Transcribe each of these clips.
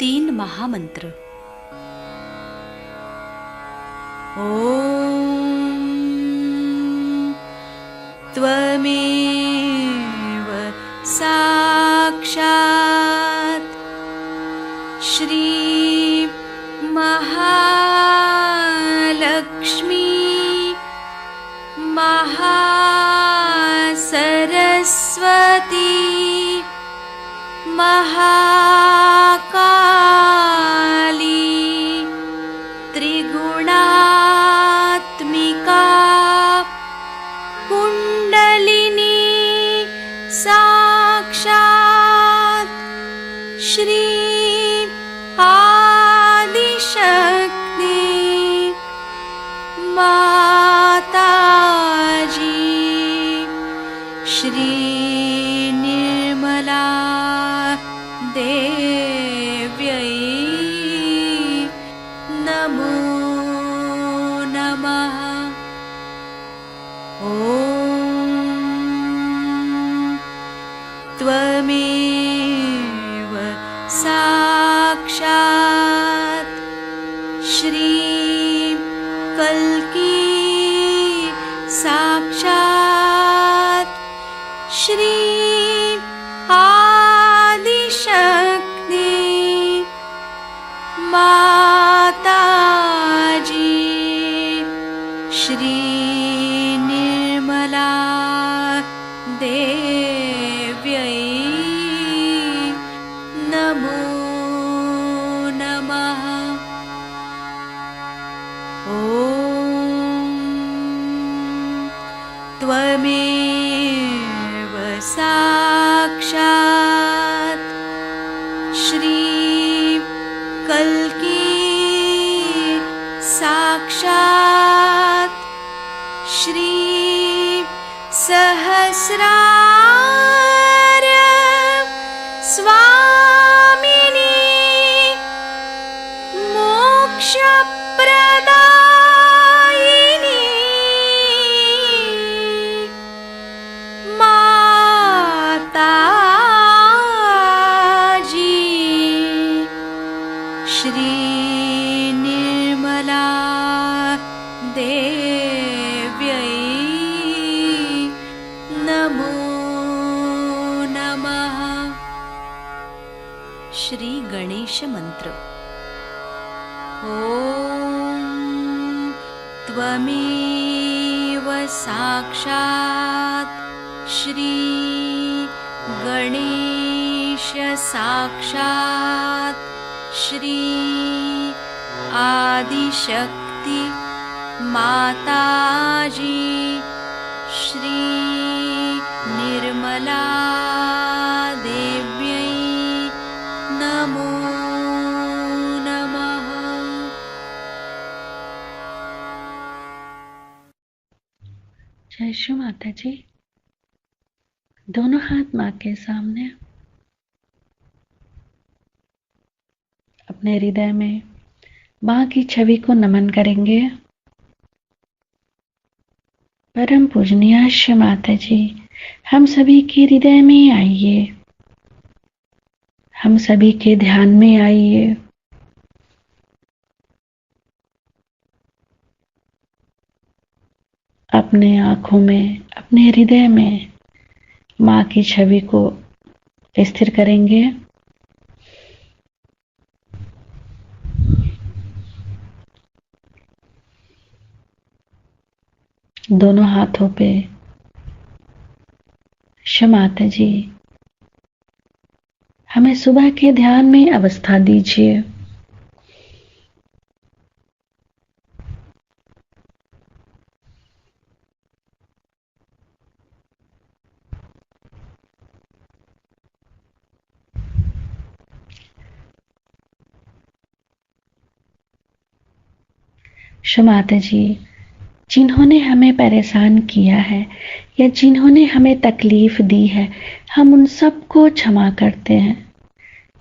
3 महामंत्र। ओम त्वमेव साक्षात् श्री महालक्ष्मी महासरस्वती महाकाली त्रिगुणात्मिका कुंडलिनी साक्षात् श्री आदिशक्ति माताजी श्री निर्मला देव्यै नमो नमः। ॐ त्वमेव साक्षात् श्री कल्की साक्षात् श्री आदिशक्ति माताजी श्री निर्मला देव्यै नमो नमः। ॐ त्वमेव साक्षात् श्री कल्की साक्षात् श्री सहस्रार स्वामिनी मोक्षप्रदायिनी माताजी श्री निर्मला देव्यै नमो नमः। श्री गणेश मंत्र। ओम त्वमेव साक्षात् श्री गणेश साक्षात् श्री आदिशक्ति माताजी श्री निर्मला देव्यै नमो नमः। जय श्री माता जी। दोनों हाथ माँ के सामने, अपने हृदय में माँ की छवि को नमन करेंगे। परम पूजनीय श्री माता जी, हम सभी के हृदय में आइए, हम सभी के ध्यान में आइए। अपने आँखों में, अपने हृदय में माँ की छवि को स्थिर करेंगे। दोनों हाथों पे श्री माता जी हमें सुबह के ध्यान में अवस्था दीजिए। श्री माता जी, जिन्होंने हमें परेशान किया है या जिन्होंने हमें तकलीफ दी है, हम उन सबको क्षमा करते हैं।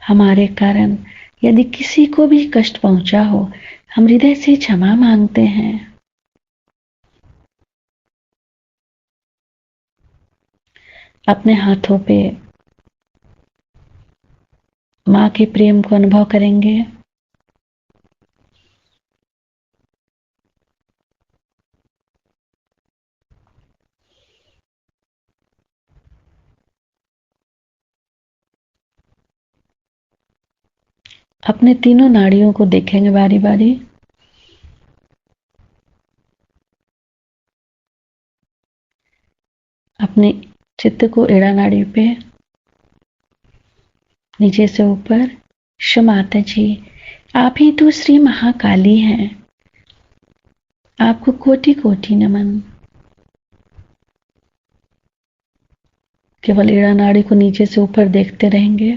हमारे कारण यदि किसी को भी कष्ट पहुंचा हो, हम हृदय से क्षमा मांगते हैं। अपने हाथों पे माँ के प्रेम को अनुभव करेंगे। अपने तीनों नाड़ियों को देखेंगे बारी बारी। अपने चित्त को एड़ा नाड़ी पे नीचे से ऊपर। क्षमाता जी, आप ही तो श्री महाकाली हैं, आपको कोटि कोटि नमन। केवल एड़ा नाड़ी को नीचे से ऊपर देखते रहेंगे।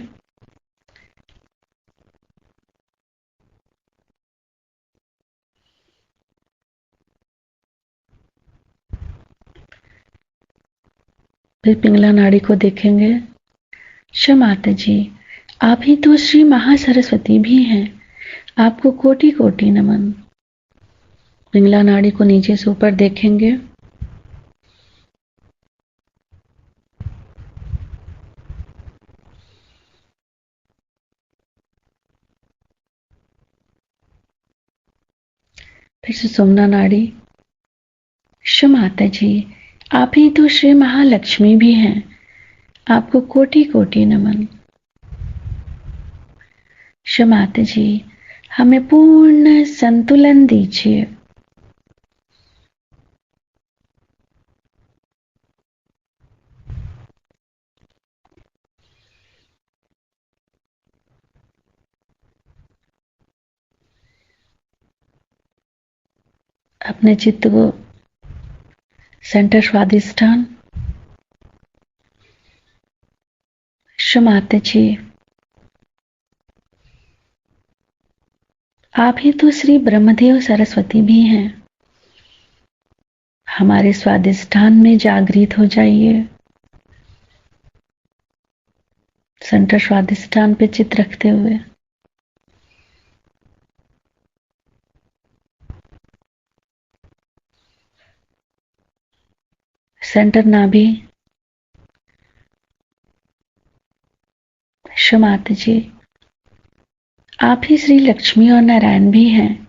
फिर पिंगला नाड़ी को देखेंगे। क्षमाता जी, आप ही तो श्री महासरस्वती भी हैं, आपको कोटि कोटि नमन। पिंगला नाड़ी को नीचे से ऊपर देखेंगे। फिर से सुषुम्ना नाड़ी। क्षमाता जी, आप ही तो श्री महालक्ष्मी भी हैं, आपको कोटि कोटि नमन। क्षमाता जी, हमें पूर्ण संतुलन दीजिए। अपने चित्त को सेंटर स्वादिष्ठान। क्षमाता जी, आप ही तो श्री ब्रह्मदेव सरस्वती भी हैं, हमारे स्वादिष्ठान में जागृत हो जाइए। सेंटर स्वादिष्ठान पे चित्त रखते हुए सेंटर नाभि। क्षमाता जी, आप ही श्री लक्ष्मी और नारायण भी हैं,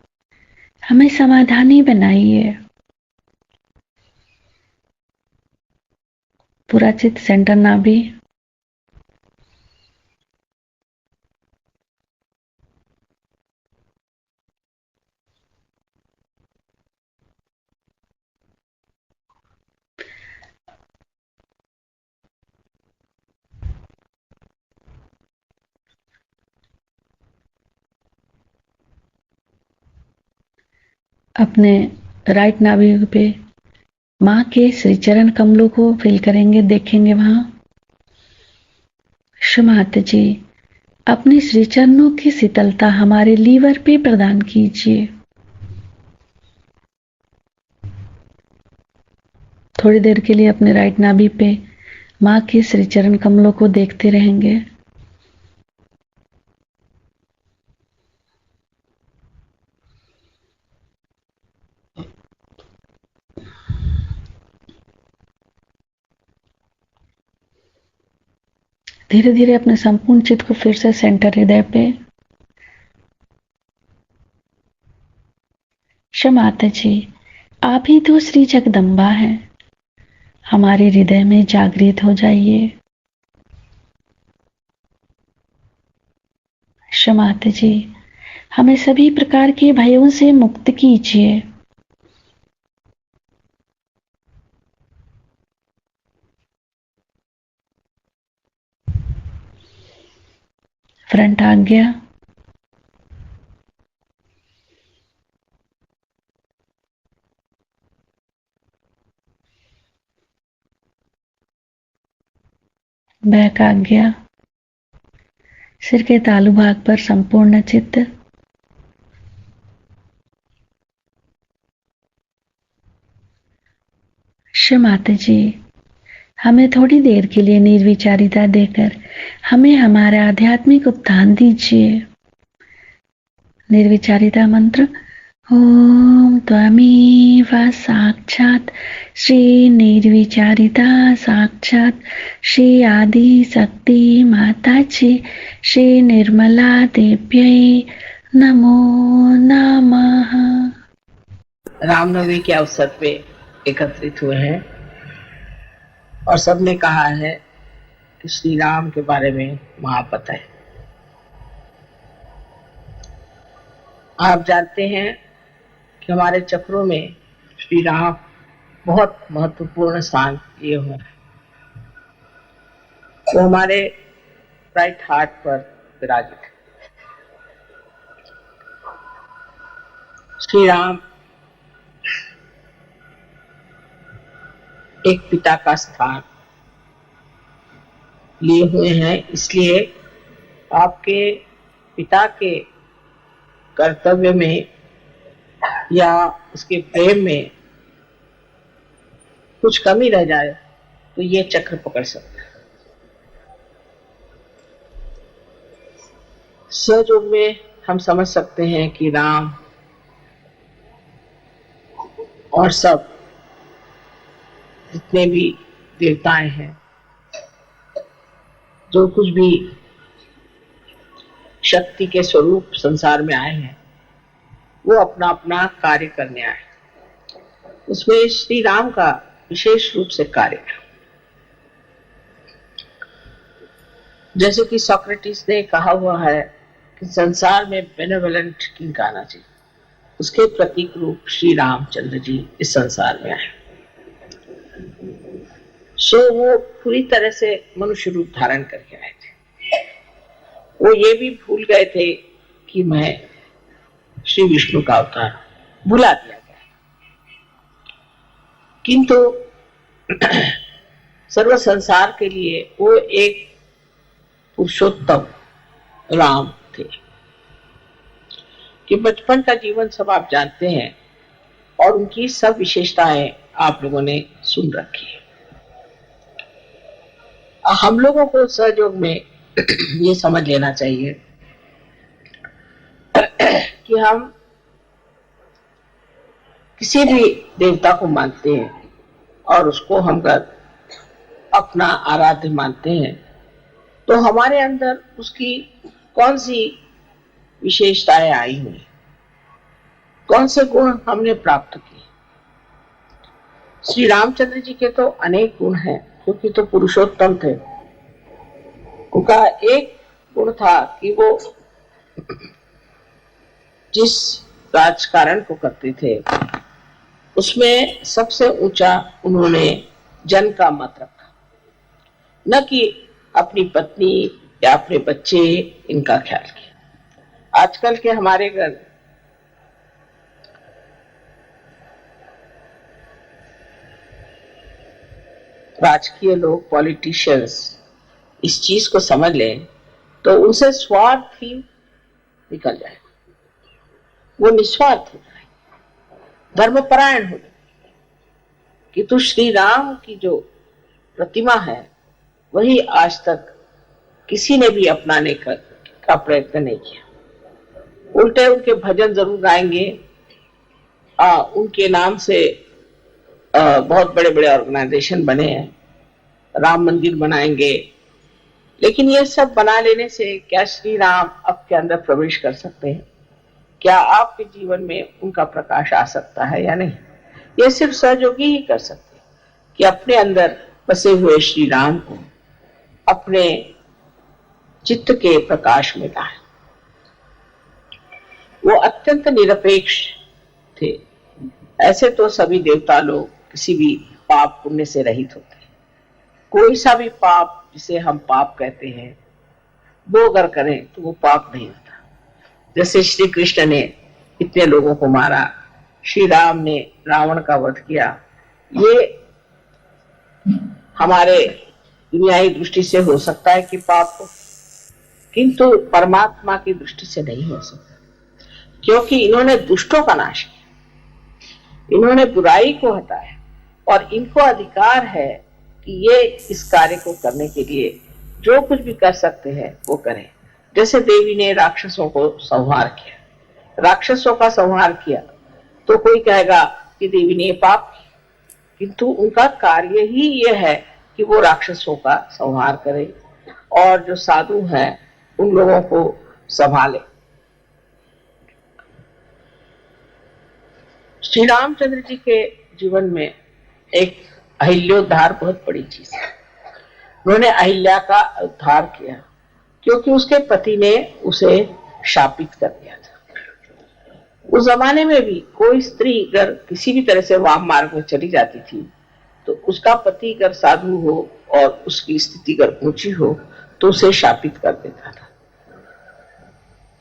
हमें समाधानी बनाइए। पूरा चित्त सेंटर नाभि। अपने राइट नाभि पे माँ के श्री चरण कमलों को फील करेंगे, देखेंगे वहां। क्षमाता जी, अपने श्री चरणों की शीतलता हमारे लीवर पे प्रदान कीजिए। थोड़ी देर के लिए अपने राइट नाभि पे माँ के श्री चरण कमलों को देखते रहेंगे। धीरे धीरे अपने संपूर्ण चित्त को फिर से सेंटर हृदय पे। क्षमाता जी, आप ही तो श्री जगदम्बा हैं, हमारे हृदय में जागृत हो जाइए। क्षमाता जी, हमें सभी प्रकार के भयों से मुक्त कीजिए। फ्रंट आज्ञा। बैक आज्ञा। सिर के तालु भाग पर संपूर्ण चित्त। क्षमाता जी, हमें थोड़ी देर के लिए निर्विचारिता देकर हमें हमारा आध्यात्मिक उत्थान दीजिए। निर्विचारिता मंत्र ओम त्वमेव साक्षात् श्री निर्विचारिता साक्षात् श्री आदि शक्ति माताजी श्री निर्मला देव्यै नमो नमः। रामनवमी के अवसर पे एकत्रित हुए हैं और सबने कहा है कि श्री राम के बारे में महापत है। आप जानते हैं कि हमारे चक्रों में श्री राम बहुत महत्वपूर्ण स्थान लिए हुए हैं। वो हमारे राइट हार्ट पर विराजित है। श्री राम एक पिता का स्थान लिए हुए हैं, इसलिए आपके पिता के कर्तव्य में या उसके प्रेम में कुछ कमी रह जाए तो ये चक्र पकड़ सकता है। सहयोग में हम समझ सकते हैं कि राम और सब जितने भी देवताएं हैं, जो कुछ भी शक्ति के स्वरूप संसार में आए हैं, वो अपना अपना कार्य करने आए। उसमें श्री राम का विशेष रूप से कार्य है। जैसे कि सोक्रेटिस ने कहा हुआ है कि संसार में बेनेवोलेंट किंग आना चाहिए, उसके प्रतीक रूप श्री रामचंद्र जी इस संसार में आए। सो वो पूरी तरह से मनुष्य रूप धारण करके आए थे। वो ये भी भूल गए थे कि मैं श्री विष्णु का अवतार, भुला दिया गया। किंतु सर्व संसार के लिए वो एक पुरुषोत्तम राम थे। कि बचपन का जीवन सब आप जानते हैं और उनकी सब विशेषताएं आप लोगों ने सुन रखी है। हम लोगों को सहयोग में ये समझ लेना चाहिए कि हम किसी भी देवता को मानते हैं और उसको हम अपना आराध्य मानते हैं, तो हमारे अंदर उसकी कौन सी विशेषताएं आई हुई, कौन से गुण हमने प्राप्त किए। श्री रामचंद्र जी के तो अनेक गुण हैं, क्योंकि तो पुरुषोत्तम थे। उनका एक गुण था कि वो जिस राजकारण को करते थे उसमें सबसे ऊंचा उन्होंने जन का मत रखा, न कि अपनी पत्नी या अपने बच्चे इनका ख्याल किया। आजकल के हमारे घर राजकीय लोग, पॉलिटिशियंस इस चीज को समझ लें तो उनसे स्वार्थ ही निकल जाए। वो निस्वार्थ हो जाए, धर्मपरायण हो जाए। कि तो श्री राम की जो प्रतिमा है वही आज तक किसी ने भी अपनाने का प्रयत्न नहीं किया। उल्टे उनके भजन जरूर गाएंगे, उनके नाम से बहुत बड़े बड़े ऑर्गेनाइजेशन बने हैं, राम मंदिर बनाएंगे, लेकिन ये सब बना लेने से क्या श्री राम आपके अंदर प्रवेश कर सकते हैं? क्या आपके जीवन में उनका प्रकाश आ सकता है या नहीं? ये सिर्फ सहयोगी ही कर सकते हैं कि अपने अंदर बसे हुए श्री राम को अपने चित्त के प्रकाश में लाए। वो अत्यंत निरपेक्ष थे। ऐसे तो सभी देवता लोग किसी भी पाप पुण्य से रहित होते हैं। कोई सा भी पाप जिसे हम पाप कहते हैं वो अगर करें तो वो पाप नहीं होता। जैसे श्री कृष्ण ने इतने लोगों को मारा, श्री राम ने रावण का वध किया, ये हमारे दुनियाई दृष्टि से हो सकता है कि पाप हो, किंतु परमात्मा की दृष्टि से नहीं हो सकता, क्योंकि इन्होंने दुष्टों का नाश किया, इन्होंने बुराई को हटाया और इनको अधिकार है कि ये इस कार्य को करने के लिए जो कुछ भी कर सकते हैं वो करें। जैसे देवी ने राक्षसों को संहार किया, राक्षसों का संहार किया, तो कोई कहेगा कि देवी ने पाप किया, किंतु उनका कार्य ही यह है कि वो राक्षसों का संहार करे और जो साधु हैं उन लोगों को संभाले। श्री रामचंद्र जी के जीवन में एक अहिल्योद्धार बहुत बड़ी चीज है। उन्होंने अहिल्या का उद्धार किया क्योंकि उसके पति ने उसे शापित कर दिया था। उस जमाने में भी कोई स्त्री अगर किसी भी तरह से वाम मार्ग में चली जाती थी तो उसका पति अगर साधु हो और उसकी स्थिति अगर ऊंची हो तो उसे शापित कर देता था।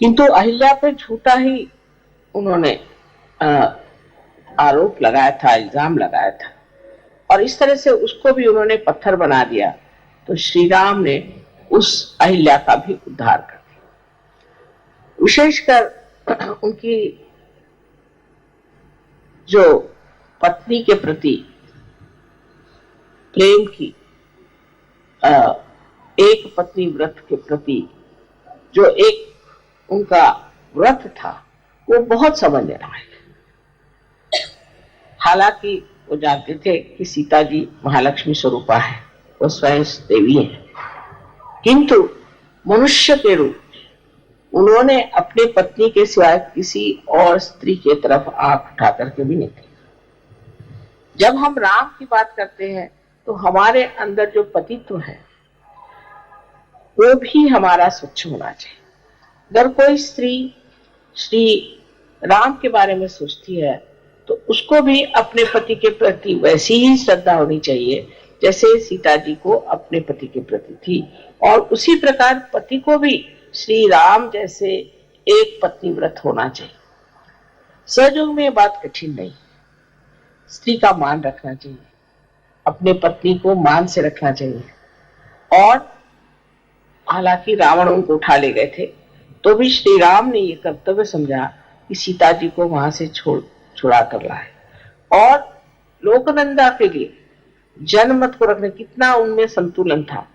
किंतु अहिल्या पे झूठा ही उन्होंने आरोप लगाया था, इल्जाम लगाया था और इस तरह से उसको भी उन्होंने पत्थर बना दिया। तो श्री राम ने उस अहिल्या का भी उद्धार कर दिया। विशेषकर उनकी जो पत्नी के प्रति प्रेम की, एक पत्नी व्रत के प्रति जो एक उनका व्रत था वो बहुत समझ रहा है। हालांकि वो जानते थे कि सीता जी महालक्ष्मी स्वरूपा है, वो स्वयं देवी है, किंतु मनुष्य के रूप उन्होंने अपने पत्नी के सिवाय किसी और स्त्री के तरफ आंख उठा करके भी नहीं देखी। जब हम राम की बात करते हैं तो हमारे अंदर जो पतित्व है वो भी हमारा स्वच्छ होना चाहिए। अगर कोई स्त्री श्री राम के बारे में सोचती है तो उसको भी अपने पति के प्रति वैसी ही श्रद्धा होनी चाहिए जैसे सीता जी को अपने पति के प्रति थी, और उसी प्रकार पति को भी श्री राम जैसे एक पत्नी व्रत होना चाहिए। सहयोग में ये बात कठिन नहीं, स्त्री का मान रखना चाहिए, अपने पत्नी को मान से रखना चाहिए। और हालांकि रावण उनको उठा ले गए थे तो भी श्री राम ने ये कर्तव्य समझा कि सीता जी को वहां से छुड़ा कर लाए, और लोकनंदा के लिए जनमत को रखने कितना उनमें संतुलन था।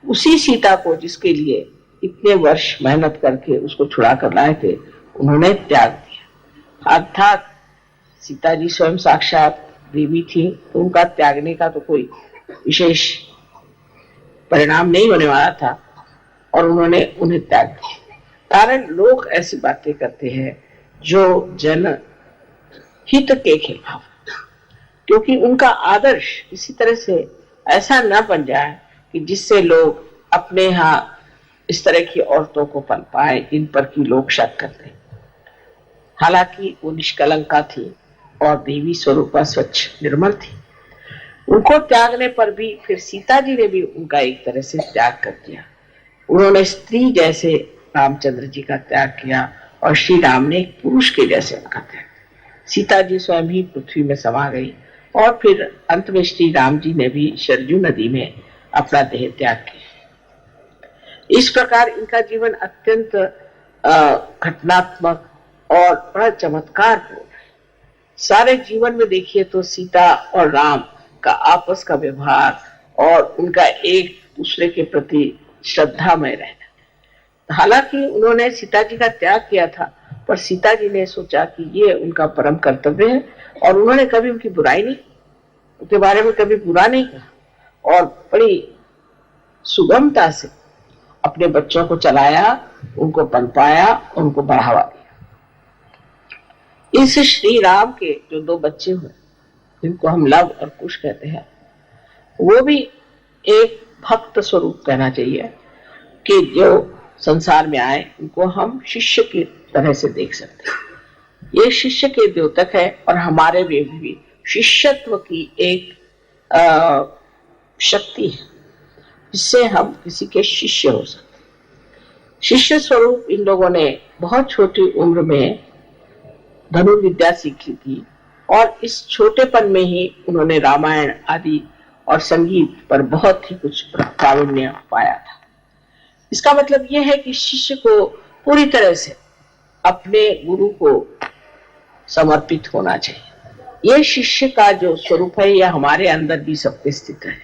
उसी सीता को जिसके लिए इतने वर्ष मेहनत करके उसको छुड़ा कर लाए थे उन्होंने त्याग दिया। अर्थात सीता जी स्वयं साक्षात देवी थी तो उनका त्यागने का तो कोई विशेष परिणाम नहीं होने वाला था और उन्होंने उन्हें त्याग दिया। कारण लोग ऐसी बातें करते हैं जो जन हित के खिलाफ, क्योंकि उनका आदर्श इसी तरह से ऐसा न बन जाए कि जिससे लोग अपने यहाँ इस तरह की औरतों को पल पाए इन पर की लोग शक करते। हालांकि वो निष्कलंका थी और देवी स्वरूपा स्वच्छ निर्मल थी। उनको त्यागने पर भी फिर सीता जी ने भी उनका एक तरह से त्याग कर दिया। उन्होंने स्त्री जैसे रामचंद्र जी का त्याग किया और श्री राम ने एक पुरुष के जैसे उनका त्याग। सीता जी स्वयं ही पृथ्वी में समा गई और फिर अंत में श्री राम जी ने भी सरजू नदी में अपना देह त्याग किया। इस प्रकार इनका जीवन अत्यंत घटनात्मक और बड़ा चमत्कारपूर्ण है। सारे जीवन में देखिए तो सीता और राम का आपस का व्यवहार और उनका एक दूसरे के प्रति श्रद्धामय रहना। हालांकि उन्होंने सीता जी का त्याग किया था पर सीता जी ने सोचा कि ये उनका परम कर्तव्य है और उन्होंने कभी उनकी बुराई नहीं, उनके बारे में कभी बुरा नहीं कहा और बड़ी सुगमता से अपने बच्चों को चलाया, उनको पनपाया, उनको बढ़ावा दिया। इस श्री राम के जो दो बच्चे हुए जिनको हम लव और कुश कहते हैं, वो भी एक भक्त स्वरूप कहना चाहिए कि जो संसार में आए उनको हम शिष्य की तरह से देख सकते हैं। ये शिष्य के द्योतक है और हमारे भी शिष्यत्व की एक शक्ति है जिससे हम किसी के शिष्य हो सकते। शिष्य स्वरूप इन लोगों ने बहुत छोटी उम्र में धनुर्विद्या सीखी थी और इस छोटेपन में ही उन्होंने रामायण आदि और संगीत पर बहुत ही कुछ प्रावीण्य पाया था। इसका मतलब यह है कि शिष्य को पूरी तरह से अपने गुरु को समर्पित होना चाहिए। यह शिष्य का जो स्वरूप है यह हमारे अंदर भी सबके स्थित है।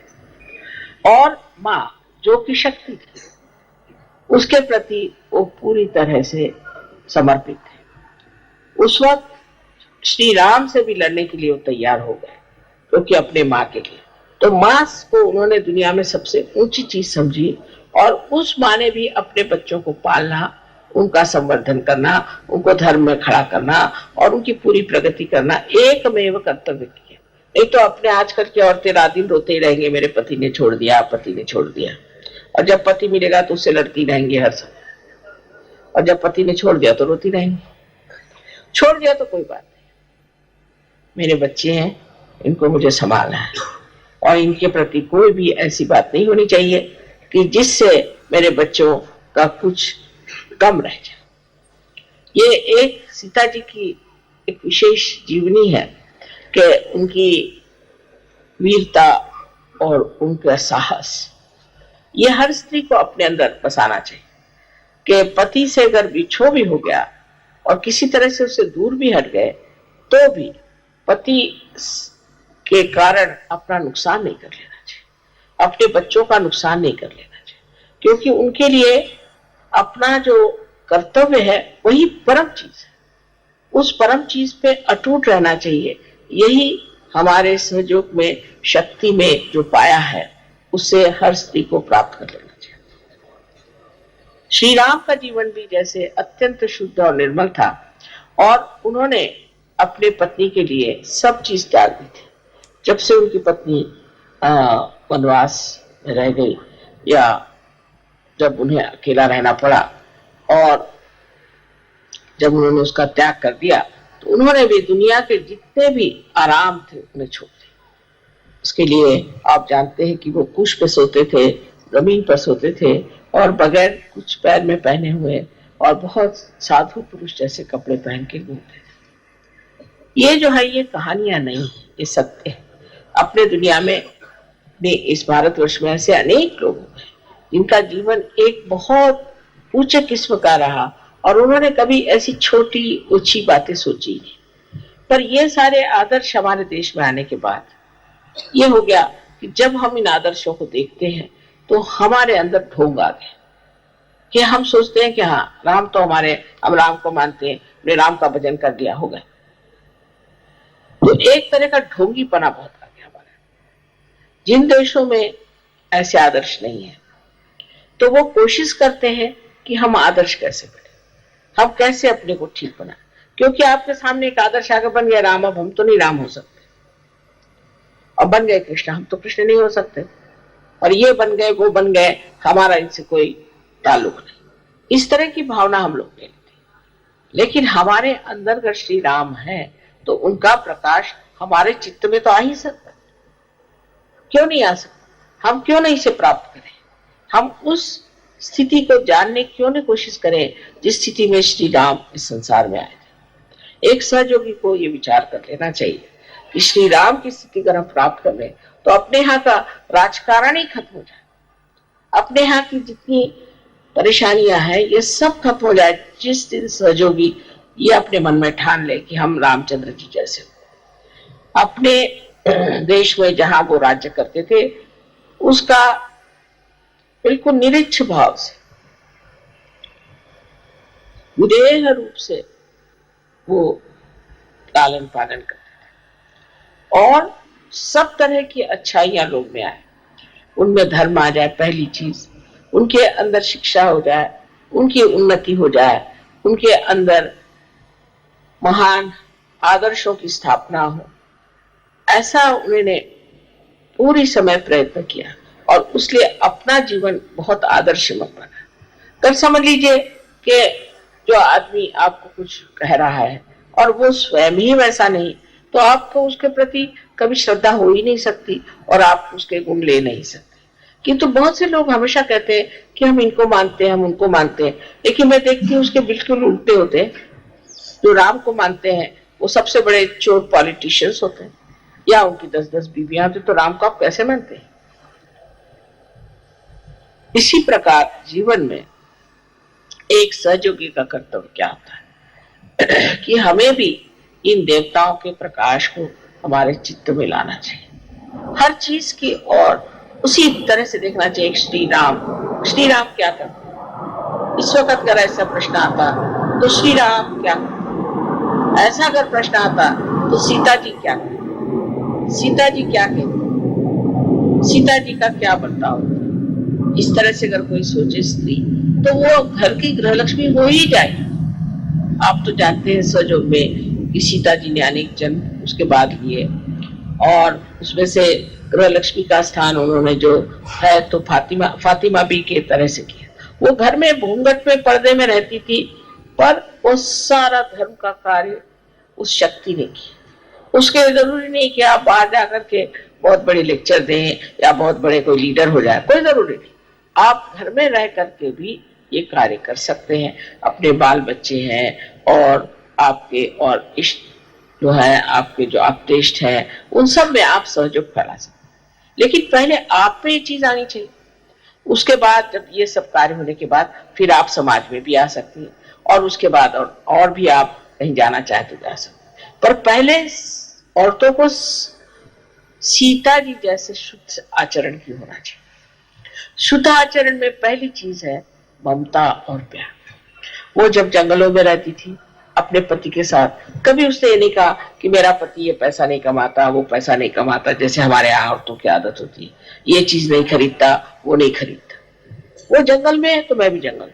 और माँ जो की शक्ति थी उसके प्रति वो पूरी तरह से समर्पित है। उस वक्त श्री राम से भी लड़ने के लिए वो तैयार हो गए, क्योंकि अपने माँ के लिए। तो माँ को उन्होंने दुनिया में सबसे ऊंची चीज समझी, और उस माँ ने भी अपने बच्चों को पालना, उनका संवर्धन करना, उनको धर्म में खड़ा करना और उनकी पूरी प्रगति करना एकमेव कर्तव्य किया। एक तो अपने आजकल की औरतें रात दिन रोते ही रहेंगे, मेरे पति ने छोड़ दिया, पति ने छोड़ दिया, और जब पति मिलेगा तो उससे लड़ती रहेंगे हर समय, और जब पति ने छोड़ दिया तो रोती रहेंगी। छोड़ दिया तो कोई बात नहीं, मेरे बच्चे हैं, इनको मुझे संभालना है, और इनके प्रति कोई भी ऐसी बात नहीं होनी चाहिए कि जिससे मेरे बच्चों का कुछ कम रह जाए। ये एक सीता जी की एक विशेष जीवनी है कि उनकी वीरता और उनका साहस, ये हर स्त्री को अपने अंदर बसाना चाहिए कि पति से अगर बिछो भी हो गया और किसी तरह से उससे दूर भी हट गए, तो भी पति के कारण अपना नुकसान नहीं कर लेना चाहिए, अपने बच्चों का नुकसान नहीं कर लेना चाहिए, क्योंकि उनके लिए अपना जो कर्तव्य है वही परम चीज है। उस परम चीज पे अटूट रहना चाहिए। यही हमारे सहयोग में, शक्ति में जो पाया है, उससे हर स्त्री को प्राप्त कर लेना चाहिए। श्री राम का जीवन भी जैसे अत्यंत शुद्ध और निर्मल था, और उन्होंने अपने पत्नी के लिए सब चीज त्याग दी थी। जब से उनकी पत्नी वनवास में रह गई, या जब उन्हें अकेला रहना पड़ा, और जब उन्होंने उसका त्याग कर दिया, तो उन्होंने भी दुनिया के जितने भी आराम थे उन्हें छोड़ दिया। उसके लिए आप जानते हैं कि वो कुश पे सोते थे, जमीन पर सोते थे, और बगैर कुछ पैर में पहने हुए, और बहुत साधु पुरुष जैसे कपड़े पहन के घूमते थे। ये जो है, ये कहानियां नहीं, ये सत्य है। अपने दुनिया में, इस भारतवर्ष में ऐसे अनेक लोग हैं जिनका जीवन एक बहुत ऊंचे किस्म का रहा, और उन्होंने कभी ऐसी छोटी ऊंची बातें सोची नहीं। पर ये सारे आदर्श हमारे देश में आने के बाद ये हो गया कि जब हम इन आदर्शों को देखते हैं तो हमारे अंदर ढोंग आ गया कि हम सोचते हैं कि हाँ, राम तो हम राम को मानते हैं, हमने राम का भजन कर दिया, हो गया। तो एक तरह का ढोंगीपना बहुत आ गया हमारे। जिन देशों में ऐसे आदर्श नहीं है, तो वो कोशिश करते हैं कि हम आदर्श कैसे बने, हम कैसे अपने को ठीक बनाए, क्योंकि आपके सामने एक आदर्श आगे बन गया राम, अब हम तो नहीं राम हो सकते, अब बन गए कृष्ण, हम तो कृष्ण नहीं हो सकते, और ये बन गए, वो बन गए, हमारा इनसे कोई ताल्लुक नहीं। इस तरह की भावना हम लोग के लिए। लेकिन हमारे अंदर अगर श्री राम है तो उनका प्रकाश हमारे चित्त में तो आ ही सकता है। क्यों नहीं आ सकता? हम क्यों नहीं इसे प्राप्त करें? हम उस स्थिति को जानने क्यों नहीं कोशिश करें जिस स्थिति में श्री राम इस संसार में आए थे। एक सहयोगी को ये विचार कर लेना चाहिए कि श्री राम की स्थिति अगर हम प्राप्त कर लें तो अपने यहाँ का राजकारण ही खत्म हो जाए, अपने यहाँ की जितनी परेशानियां हैं ये सब खत्म हो जाए जिस दिन सहयोगी ये अपने मन में ठान ले कि हम रामचंद्र जी जैसे अपने देश में जहां वो राज्य करते थे उसका बिल्कुल निरीक्ष भाव से, विदेह रूप से वो लालन पालन करते थे, और सब तरह की अच्छाइयां लोग में आए, उनमें धर्म आ जाए, पहली चीज उनके अंदर शिक्षा हो जाए, उनकी उन्नति हो जाए, उनके अंदर महान आदर्शों की स्थापना हो, ऐसा उन्होंने पूरी समय प्रयत्न किया और उसलिए अपना जीवन बहुत आदर्शमय बना। कल समझ लीजिए कि जो आदमी आपको कुछ कह रहा है और वो स्वयं ही वैसा नहीं, तो आपको उसके प्रति कभी श्रद्धा हो ही नहीं सकती और आप उसके गुण ले नहीं सकते। किंतु बहुत से लोग हमेशा कहते हैं कि हम इनको मानते हैं, हम उनको मानते हैं, लेकिन मैं देखती हूँ उसके बिल्कुल उल्टे होते हैं। जो राम को मानते हैं वो सबसे बड़े चोर पॉलिटिशियंस होते हैं, या उनकी 10-10 बीवियां होती, तो राम को आप कैसे मानते हैं? इसी प्रकार जीवन में एक सहयोगी का कर्तव्य क्या होता है कि हमें भी इन देवताओं के प्रकाश को हमारे चित्त में लाना चाहिए, हर चीज की और उसी तरह से देखना चाहिए। श्री राम क्या करते? इस वक्त अगर ऐसा प्रश्न आता तो श्री राम क्या करते? ऐसा अगर प्रश्न आता तो सीता जी क्या कहते, सीता जी क्या कहते, सीता जी का क्या बर्ताव होता? इस तरह से अगर कोई सोचे स्त्री, तो वो घर की गृहलक्ष्मी हो ही जाएगी। आप तो जानते हैं स्वयोग में कि सीता जी ने अनेक जन्म उसके बाद लिए, और उसमें से गृहलक्ष्मी का स्थान उन्होंने जो है तो फातिमा भी के तरह से किया। वो घर में घूंघट में पर्दे में रहती थी, पर वो सारा धर्म का कार्य उस शक्ति ने किया। उसके जरूरी नहीं कि आप बाहर जाकर के बहुत बड़े लेक्चर दें या बहुत बड़े कोई लीडर हो जाए, कोई जरूरी नहीं। आप घर में रह करके भी ये कार्य कर सकते हैं। अपने बाल बच्चे हैं और आपके और इष्ट जो है, आपके जो आप्तेष्ट है, उन सब में आप सहयोग फैला सकते हैं। लेकिन पहले आप पे ये चीज आनी चाहिए। उसके बाद जब ये सब कार्य होने के बाद फिर आप समाज में भी आ सकती हैं, और उसके बाद और भी आप कहीं जाना चाहे तो जा सकते हैं। पर पहले औरतों को सीता जी जैसे शुद्ध आचरण की होना चाहिए। शुद्ध आचरण में पहली चीज है ममता और प्यार। वो जब जंगलों में रहती थी अपने पति के साथ, कभी उसने ये नहीं कहा कि मेरा पति ये पैसा नहीं कमाता, वो पैसा नहीं कमाता, जैसे हमारे यहाँ औरतों की आदत होती है, ये चीज नहीं खरीदता, वो नहीं खरीदता। वो जंगल में है तो मैं भी जंगल में,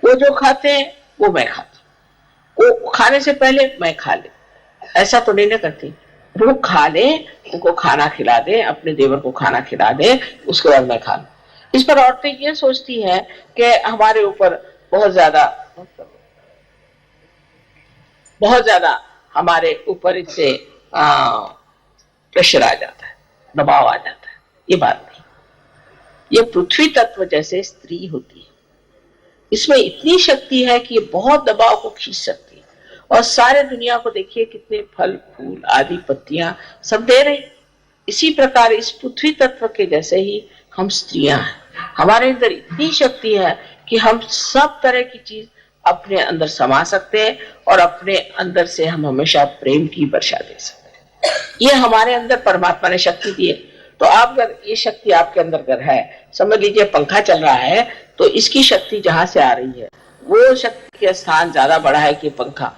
वो जो खाते हैं वो मैं खाती, वो खाने से पहले मैं खा ले, ऐसा तो नहीं ना करती। वो खा ले, उनको खाना खिला दे, अपने देवर को खाना खिला दे, उसके बाद मैं खा लूं। इस पर औरतें ये सोचती हैं कि हमारे ऊपर बहुत ज्यादा हमारे ऊपर इससे प्रेशर आ जाता है, दबाव आ जाता है। ये बात नहीं, ये पृथ्वी तत्व जैसे स्त्री होती है, इसमें इतनी शक्ति है कि ये बहुत दबाव को खींच सकती है। और सारे दुनिया को देखिए कितने फल फूल आदि पत्तियां सब दे रहे। इसी प्रकार इस पृथ्वी तत्व के जैसे ही हम स्त्रियां हैं, हमारे अंदर इतनी शक्ति है कि हम सब तरह की चीज अपने अंदर समा सकते हैं, और अपने अंदर से हम हमेशा प्रेम की वर्षा दे सकते हैं। ये हमारे अंदर परमात्मा ने शक्ति दी है। तो आप अगर ये शक्ति आपके अंदर अगर है, समझ लीजिए पंखा चल रहा है, तो इसकी शक्ति जहां से आ रही है वो शक्ति का स्थान ज्यादा बड़ा है कि पंखा।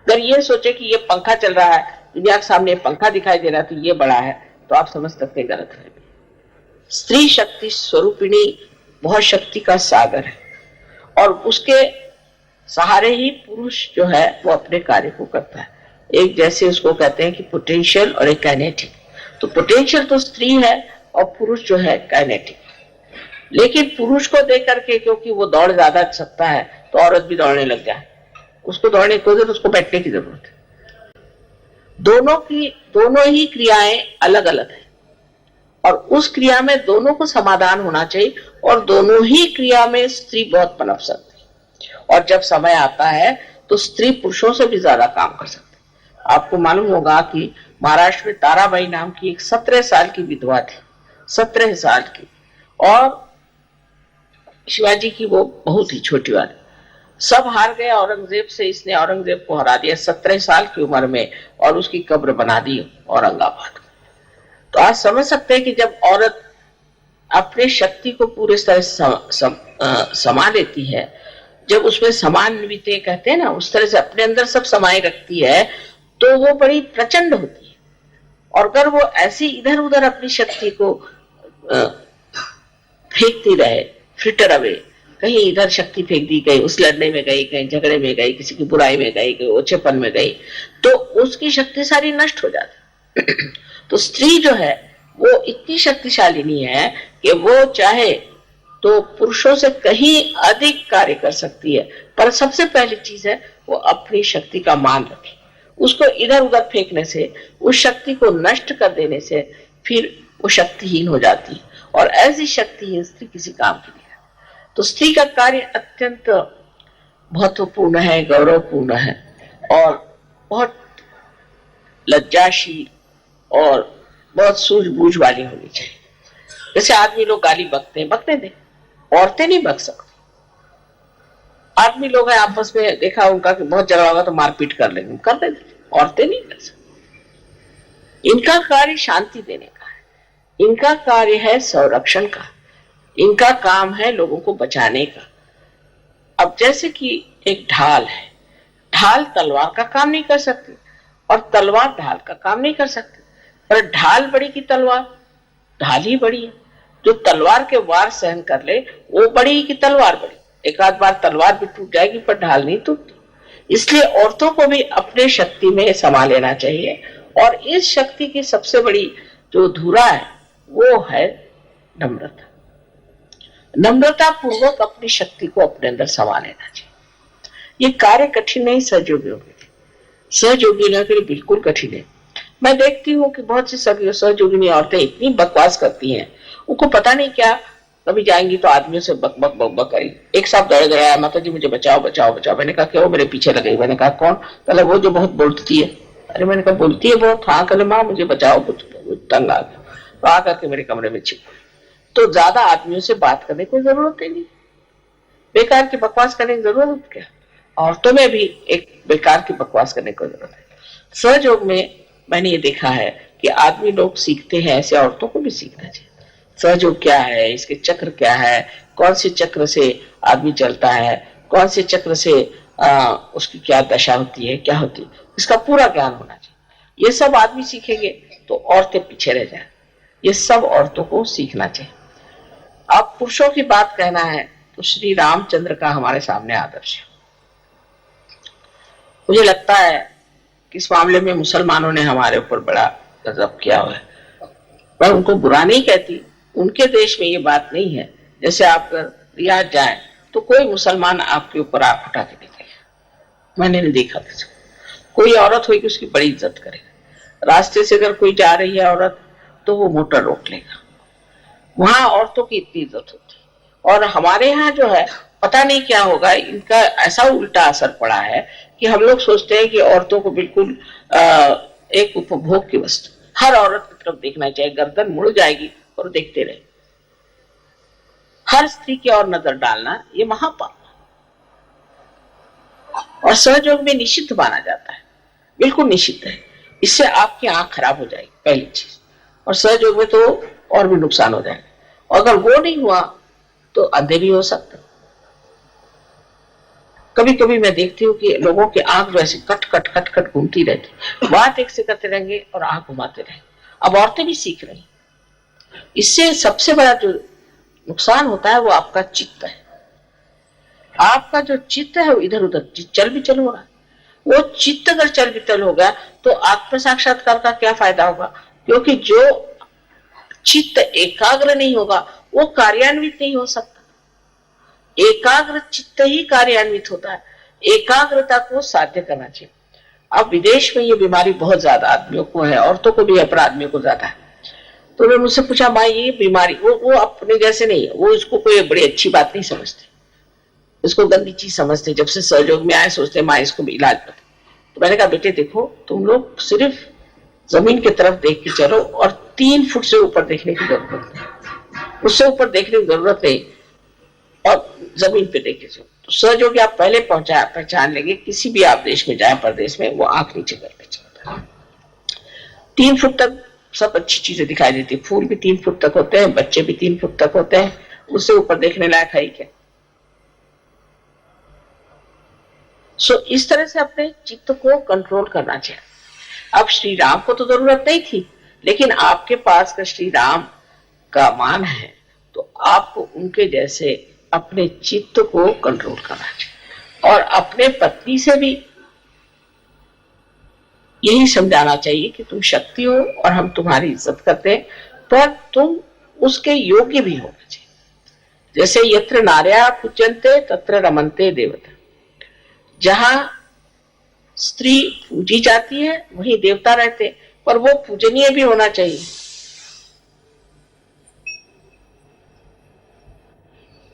अगर ये सोचे कि ये पंखा चल रहा है, दुनिया के सामने पंखा दिखाई दे रहा है तो ये बड़ा है, तो आप समझ सकते हैं गलत है। स्त्री शक्ति स्वरूपिणी बहुत शक्ति का सागर है, और उसके सहारे ही पुरुष जो है वो अपने कार्य को करता है। एक जैसे उसको कहते हैं कि पोटेंशियल और एक काइनेटिक। तो पोटेंशियल तो स्त्री है और पुरुष जो है काइनेटिक। लेकिन पुरुष को देख करके क्योंकि वो दौड़ ज्यादा सकता है तो औरत भी दौड़ने लग जाए, उसको दौड़ने की जरूरत, उसको बैठने की जरूरत है। दोनों ही क्रियाएं अलग अलग है, और उस क्रिया में दोनों को समाधान होना चाहिए, और दोनों ही क्रिया में स्त्री बहुत पनप सकती है। और जब समय आता है तो स्त्री पुरुषों से भी ज्यादा काम कर सकती है। आपको मालूम होगा कि महाराष्ट्र में ताराबाई नाम की एक 17 साल की विधवा थी, 17 साल की, और शिवाजी की वो बहुत ही छोटी वाली। सब हार गए औरंगजेब से, इसने औरंगजेब को हरा दिया 17 साल की उम्र में, और उसकी कब्र बना दी औरंगाबाद। तो आप समझ सकते हैं कि जब औरत अपने शक्ति को पूरे तरह समा लेती है, जब उसमें समान्विते कहते हैं ना, उस तरह से अपने अंदर सब समाये रखती है, तो वो बड़ी प्रचंड होती है। और अगर वो ऐसी इधर उधर अपनी शक्ति को फेंकती रहे, फ्लिटर अवे, कहीं इधर शक्ति फेंक दी गई, उस लड़ने में गई, कहीं झगड़े में गई, किसी की बुराई में गई, कहीं ओछेपन में गई, तो उसकी शक्ति सारी नष्ट हो जाती। तो स्त्री जो है वो इतनी शक्तिशाली नहीं है कि वो चाहे तो पुरुषों से कहीं अधिक कार्य कर सकती है। पर सबसे पहली चीज है वो अपनी शक्ति का मान रखे। उसको इधर उधर फेंकने से, उस शक्ति को नष्ट कर देने से फिर वो शक्तिहीन हो जाती है, और ऐसी शक्तिहीन स्त्री किसी काम की नहीं है। तो स्त्री का कार्य अत्यंत महत्वपूर्ण है, गौरवपूर्ण है, और बहुत लज्जाशील और बहुत सूझबूझ वाली होनी चाहिए। जैसे आदमी लोग गाली बकते हैं, बकने दें, औरतें नहीं बक सकती। आदमी लोग हैं आपस में, देखा उनका कि बहुत झगड़ा होगा तो मारपीट कर लेंगे, कर देंगे, औरतें नहीं कर सकती। इनका कार्य शांति देने का है, इनका कार्य है संरक्षण का, इनका काम है लोगों को बचाने का। अब जैसे कि एक ढाल है। ढाल तलवार का काम नहीं कर सकती और तलवार ढाल का काम नहीं कर सकती, पर ढाल बड़ी की तलवार? ढाल ही बड़ी है। जो तलवार के वार सहन कर ले वो बड़ी की तलवार बड़ी। एक आध बार तलवार भी टूट जाएगी पर ढाल नहीं टूटती। इसलिए औरतों को भी अपने शक्ति में समा लेना चाहिए और इस शक्ति की सबसे बड़ी जो धुरा है वो है नम्रता। नम्रता पूर्वक अपनी शक्ति को अपने अंदर समा लेना चाहिए। ये कार्य कठिन नहीं, सहयोगियों के लिए, सहयोगिनियों के लिए बिल्कुल कठिन है। मैं देखती हूँ कि बहुत सी सहयोगिनी औरतें इतनी बकवास करती हैं, उनको पता नहीं क्या, कभी जाएंगी तो आदमियों से बक बक बक बक करी। एक साथ दौड़ गया, माता जी मुझे बचाओ बचाओ बचाओ। मैंने कहा क्यों? मेरे पीछे लगे। मैंने कहा कौन? कहला वो जो बहुत बोलती है। अरे मैंने कहा बोलती है बहुत? हाँ। कहले माँ मुझे बचाओ, कुछ तंग आ गया। तो आ करके मेरे कमरे में छिप। तो ज्यादा आदमियों से बात करने की जरूरत ही नहीं, बेकार की बकवास करने की जरूरत क्या? औरतों में भी एक बेकार की बकवास करने की जरूरत है। सहयोग में मैंने ये देखा है कि आदमी लोग सीखते हैं, ऐसे औरतों को भी सीखना चाहिए। सहयोग क्या है, इसके चक्र क्या है, कौन से चक्र से आदमी चलता है, कौन से चक्र से उसकी क्या दशा होती है, क्या होती है, इसका पूरा ज्ञान होना चाहिए। ये सब आदमी सीखेंगे तो औरतें पीछे रह जाए। ये सब औरतों को सीखना चाहिए। अब पुरुषों की बात कहना है तो श्री रामचंद्र का हमारे सामने आदर्श है। मुझे लगता है कि इस मामले में मुसलमानों ने हमारे ऊपर बड़ा गजब किया हुआ है। मैं उनको बुरा नहीं कहती, उनके देश में ये बात नहीं है। जैसे आप रियाद जाएं तो कोई मुसलमान आपके ऊपर आंख उठा के देखेगा, मैंने नहीं देखा किसी को। कोई औरत होगी उसकी बड़ी इज्जत करेगा। रास्ते से अगर कोई जा रही है औरत तो वो मोटर रोक लेगा। वहां औरतों की इतनी इज्जत होती है। और हमारे यहाँ जो है पता नहीं क्या होगा, इनका ऐसा उल्टा असर पड़ा है कि हम लोग सोचते हैं कि औरतों को बिल्कुल एक उपभोग की वस्तु, हर औरत की तरफ देखना चाहिए, गर्दन मुड़ जाएगी और देखते रहे। हर स्त्री की ओर नजर डालना ये महापाप और सहयोग में निषिद्ध माना जाता है, बिल्कुल निषिद्ध है। इससे आपकी आंख खराब हो जाएगी पहली चीज, और सहयोग में तो और भी नुकसान हो जाएगा। और अगर वो नहीं हुआ तो अंधे भी हो सकते। कभी कभी मैं देखती हूँ कि लोगों की आंख वैसे कट कट कट कट घूमती रहती, बात एक से करते रहेंगे और आंख घुमाते रहेंगे। अब औरतें भी सीख रही। इससे सबसे बड़ा जो नुकसान होता है वो आपका चित्त है। आपका जो चित्त है वो इधर उधर चल बिचल हो रहा है। वो चित्त अगर चल बिचल होगा तो आत्म साक्षात्कार का क्या फायदा होगा? क्योंकि जो चित्त एकाग्र नहीं होगा वो कार्यान्वित नहीं हो सकता। एकाग्र चित्त ही कार्यान्वित होता है। एकाग्रता को साध्य करना चाहिए। अब विदेश में ये बीमारी बहुत ज्यादा आदमियों को है, औरतों को भी है पर आदमियों को ज्यादा है। तो उन्होंने मुझसे पूछा माँ ये बीमारी, वो अपने जैसे नहीं है, वो इसको कोई बड़ी अच्छी बात नहीं समझते, इसको गंदी चीज समझते। जब से सहयोग में आए सोचते माँ इसको भी इलाज बता। तो मैंने कहा बेटे देखो तुम लोग सिर्फ जमीन की तरफ देख के चलो और 3 फुट से ऊपर देखने की जरूरत नहीं, उससे ऊपर देखने की जरूरत नहीं, और जमीन पे देखे चलो। तो सहयोगी आप पहले पहचान लेंगे। किसी भी आप देश में जाए परदेश में, वो आंख नीचे करके चलता है। 3 फुट तक सब अच्छी चीजें दिखाई देती। फूल भी 3 फुट तक होते हैं, बच्चे भी 3 फुट तक होते हैं, उससे ऊपर देखने लायक है क्या? इस तरह से अपने चित्त को कंट्रोल करना चाहिए। अब श्री राम को तो जरूरत नहीं थी, लेकिन आपके पास का श्री राम का मान है तो आपको उनके जैसे अपने चित्त को कंट्रोल करना चाहिए। और अपने पत्नी से भी यही समझाना चाहिए कि तुम शक्ति हो और हम तुम्हारी इज्जत करते हैं, पर तुम उसके योग्य भी होना चाहिए। जैसे यत्र नार्या पूज्यन्ते तत्र रमन्ते देवता। जहां स्त्री पूजी जाती है वहीं देवता रहते, पर वो पूजनीय भी होना चाहिए।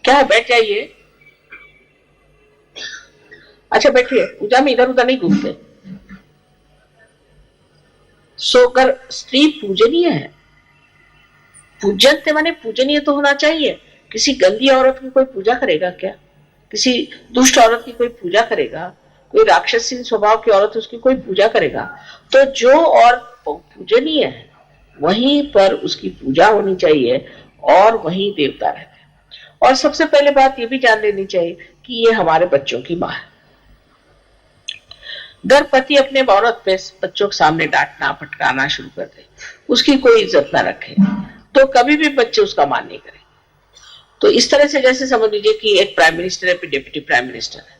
क्या है? बैठ जाइए। अच्छा बैठिए, पूजा में इधर उधर नहीं घूमते। अगर स्त्री पूजनीय है, पूजनते माने पूजनीय तो होना चाहिए। किसी गंदी औरत की कोई पूजा करेगा क्या? किसी दुष्ट औरत की कोई पूजा करेगा? कोई राक्षसी स्वभाव की औरत उसकी कोई पूजा करेगा? तो जो और पूजनीय है वहीं पर उसकी पूजा होनी चाहिए और वहीं देवता रहते हैं। और सबसे पहले बात ये भी जान लेनी चाहिए कि ये हमारे बच्चों की माँ है। अगर पति अपने औरत पे बच्चों के सामने डांटना फटकाना शुरू कर दे, उसकी कोई इज्जत ना रखे, तो कभी भी बच्चे उसका मान नहीं करें। तो इस तरह से जैसे समझ लीजिए कि एक प्राइम मिनिस्टर है, डिप्टी प्राइम मिनिस्टर है,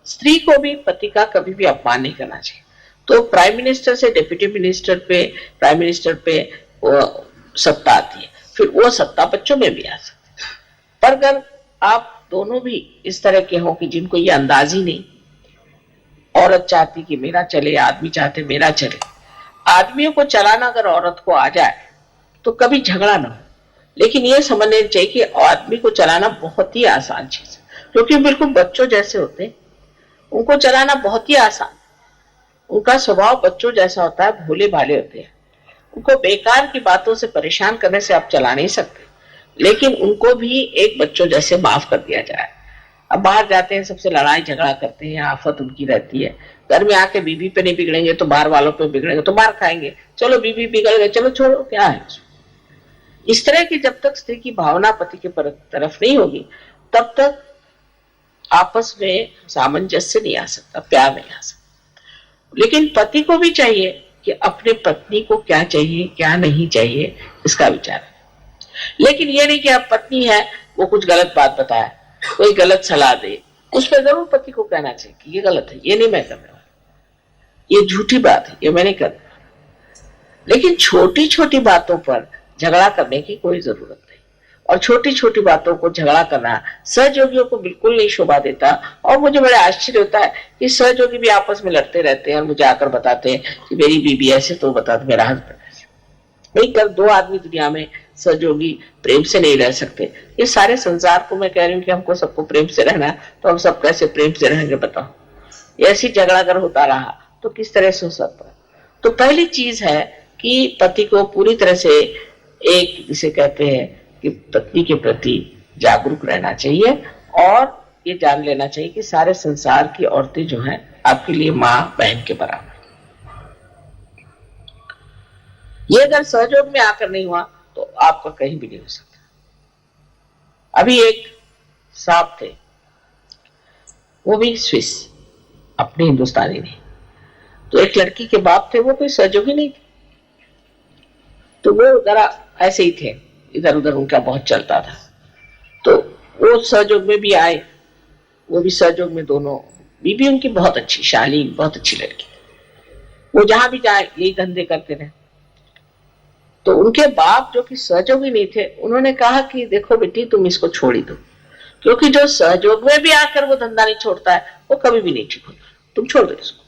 स्त्री को भी पति का कभी भी अपमान नहीं करना चाहिए। तो प्राइम मिनिस्टर से डिप्टी मिनिस्टर पे, प्राइम मिनिस्टर पे वो सत्ता आती है, फिर वो सत्ता बच्चों में भी आ सकती है। पर अगर आप दोनों भी इस तरह के हो कि जिनको ये अंदाज ही नहीं, औरत चाहती कि मेरा चले, आदमी चाहते मेरा चले, आदमियों को चलाना अगर औरत को आ जाए तो कभी झगड़ा ना हो। लेकिन ये समझना चाहिए कि आदमी को चलाना बहुत ही आसान चीज है, क्योंकि बिल्कुल बच्चों जैसे होते हैं, उनको चलाना बहुत ही आसान। उनका स्वभाव बच्चों जैसा होता है, भोले भाले होते हैं। उनको बेकार की बातों से परेशान करने से आप चला नहीं सकते, लेकिन उनको भी एक बच्चों जैसे माफ कर दिया जाए। अब बाहर जाते हैं, सबसे लड़ाई झगड़ा करते हैं, आफत उनकी रहती है। घर में आके बीवी पे नहीं बिगड़ेंगे तो बाहर वालों पे बिगड़ेंगे, तो मार खाएंगे। चलो बीवी बिगड़ गए, चलो छोड़ो, क्या है। इस तरह की जब तक स्त्री की भावना पति के तरफ नहीं होगी, तब तक आपस में सामंजस्य नहीं आ सकता, प्यार नहीं आ सकता। लेकिन पति को भी चाहिए कि अपने पत्नी को क्या चाहिए क्या नहीं चाहिए इसका विचार। लेकिन ये नहीं कि आप पत्नी है, वो कुछ गलत बात बताए, कोई गलत सलाह दे, उस पर जरूर पति को कहना चाहिए कि ये गलत है, ये नहीं मैं करने वाला, ये झूठी बात है, ये मैं नहीं करना। लेकिन छोटी छोटी बातों पर झगड़ा करने की कोई जरूरत नहीं। और छोटी छोटी बातों को झगड़ा करना सहयोगियों को बिल्कुल नहीं शोभा देता। और मुझे बड़ा आश्चर्य होता है कि सहयोगी भी आपस में लड़ते रहते हैं और मुझे आकर बताते हैं कि मेरी बीबी ऐसे, तो बता दो मेरा हस्बैंड ऐसे। भाई कल दो आदमी दुनिया में सहयोगी प्रेम से नहीं रह सकते। ये सारे संसार को मैं कह रही हूँ कि हमको सबको प्रेम से रहना है, तो हम सब कैसे प्रेम से रहेंगे बताओ। ऐसी झगड़ा अगर होता रहा तो किस तरह से हो सकता है। तो पहली चीज है कि पति को पूरी तरह से एक, जिसे कहते हैं कि पत्नी के प्रति जागरूक रहना चाहिए और ये जान लेना चाहिए कि सारे संसार की औरतें जो हैं आपके लिए माँ बहन के बराबर। ये अगर सहयोग में आकर नहीं हुआ तो आपका कहीं भी नहीं हो सकता। अभी एक साहब थे, वो भी स्विस, अपने हिंदुस्तानी नहीं, तो एक लड़की के बाप थे, वो कोई सहयोगी नहीं थे, तो वो जरा ऐसे ही थे, इधर उधर उनका बहुत चलता था। तो वो सहयोग में भी आए, वो भी सहयोग में, दोनों बीबी उनकी बहुत अच्छी, शालीन, बहुत अच्छी लड़की। वो जहां भी जाए यही धंधे करते रहे। तो उनके बाप जो कि सहयोगी नहीं थे, उन्होंने कहा कि देखो बेटी तुम इसको छोड़ ही दो, क्योंकि जो सहयोग में भी आकर वो धंधा नहीं छोड़ता है वो कभी भी नहीं ठीक होता, तुम छोड़ दो इसको।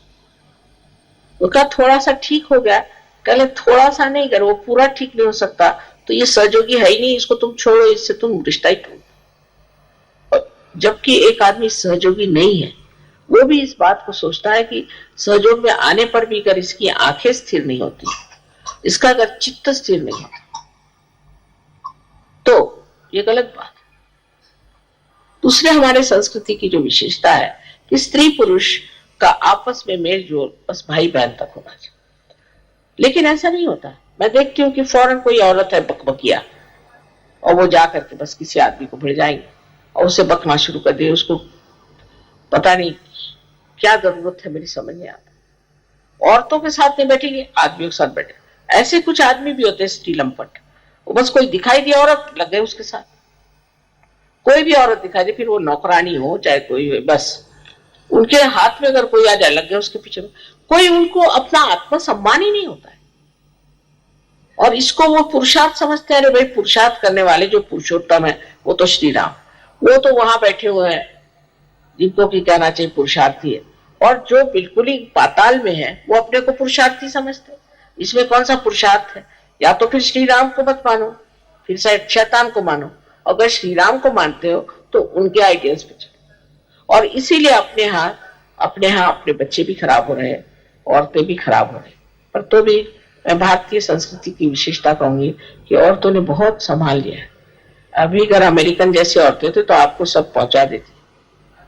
वो कहा थोड़ा सा ठीक हो गया, कहले थोड़ा सा नहीं, अगर वो पूरा ठीक नहीं हो सकता तो ये सहयोगी है ही नहीं, इसको तुम छोड़ो, इससे तुम रिश्ता ही तोड़। जबकि एक आदमी सहयोगी नहीं है, वो भी इस बात को सोचता है कि सहयोग में आने पर भी अगर इसकी आंखें स्थिर नहीं होती, इसका अगर चित्त स्थिर नहीं होता, तो ये गलत बात है। दूसरे हमारे संस्कृति की जो विशेषता है कि स्त्री पुरुष का आपस में मेल जोल बस भाई बहन तक होना चाहिए, लेकिन ऐसा नहीं होता। मैं देखती हूँ कि फौरन कोई औरत है बकबकिया, और वो जा करके बस किसी आदमी को भिड़ जाएंगे और उसे बकना शुरू कर दे। उसको पता नहीं क्या जरूरत है, मेरी समझ नहीं आता। औरतों के साथ नहीं बैठेंगे, आदमियों के साथ बैठे। ऐसे कुछ आदमी भी होते हैं स्त्री लंपट, वो बस कोई दिखाई दी औरत लग गए उसके साथ। कोई भी औरत दिखाई दे, फिर वो नौकरानी हो चाहे कोई हो, बस उनके हाथ में अगर कोई आ जाए लग गए उसके पीछे। कोई उनको अपना आत्मसम्मान ही नहीं होता है, और इसको वो पुरुषार्थ समझते हैं। अरे भाई पुरुषार्थ करने वाले जो पुरुषोत्तम है वो तो श्री राम, वो तो वहां बैठे हुए हैं जिनको की कहना चाहिए पुरुषार्थी है, और जो बिल्कुल ही पाताल में है वो अपने को पुरुषार्थी समझते हैं। इसमें कौन सा पुरुषार्थ है? या तो फिर श्री राम को मत मानो, फिर शैतान को मानो। अगर श्री राम को मानते हो तो उनके आइडियल्स पे चलो। और इसीलिए अपने यहाँ अपने बच्चे भी खराब हो रहे हैं, औरतें भी खराब हो रही। पर तो भी मैं भारतीय संस्कृति की विशेषता कहूंगी कि औरतों ने बहुत संभाल लिया है। अभी अगर अमेरिकन जैसी औरतें थे तो आपको सब पहुंचा देती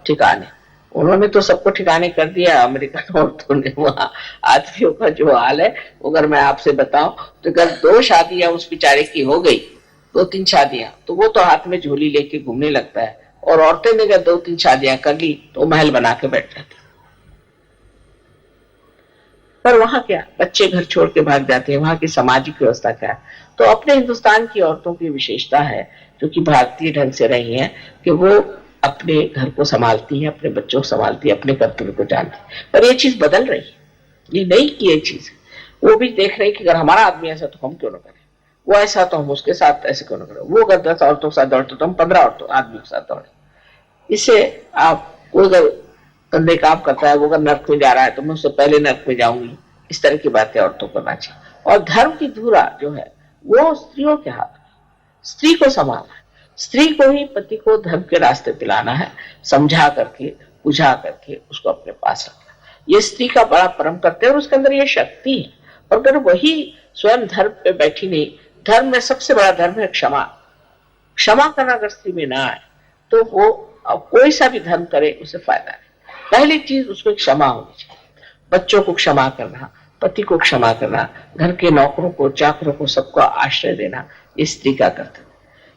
ठिकाने, उन्होंने तो सबको ठिकाने कर दिया अमेरिकन औरतों ने। वहां आदमियों का जो हाल है, अगर मैं आपसे बताऊं तो अगर 2 शादियां उस बेचारे की हो गई, 2-3 शादियां, तो वो तो हाथ में झोली लेके घूमने लगता है। और औरतें ने अगर 2-3 शादियां कर ली तो महल बना के बैठ जाती। पर वहां क्या, बच्चे घर छोड़ के भाग जाते हैं, वहां की सामाजिक व्यवस्था क्या है। तो अपने हिंदुस्तान की औरतों की विशेषता है, जो कि भारतीय ढंग से रही है, कि वो अपने घर को संभालती है, अपने बच्चों को संभालती है, अपने कर्तव्य को जानती है। पर ये चीज बदल रही है, ये नहीं की ये चीज। वो भी देख रहे कि अगर हमारा आदमी ऐसा तो हम क्यों ना करें, वो ऐसा तो हम उसके साथ ऐसे क्यों ना करें, वो अगर 10 औरतों के साथ दौड़ते तो हम 15 औरतों आदमी के साथ दौड़े। इससे आप, कोई अगर गंदे काम करता है, वो अगर नर्क में जा रहा है तो मैं उससे पहले नर्क में जाऊंगी, इस तरह की बातें औरतों को करना चाहिए। और धर्म की धुरा जो है वो स्त्रियों के हाथ में, स्त्री को संभालना है, स्त्री को ही पति को धर्म के रास्ते दिलाना है, समझा करके, बुझा करके उसको अपने पास रखना। ये स्त्री का बड़ा परम कर्तव्य है और उसके अंदर ये शक्ति है। और अगर वही स्वयं धर्म पे बैठी नहीं, धर्म में सबसे बड़ा धर्म है क्षमा। क्षमा करना अगर स्त्री में ना आए तो वो कोई सा भी धर्म करे उसे फायदा नहीं। पहली चीज उसको क्षमा होनी चाहिए, बच्चों को क्षमा करना, पति को क्षमा करना, घर के नौकरों को, चाकरों को, सबको आश्रय देना, ये स्त्री का कर्तव्य।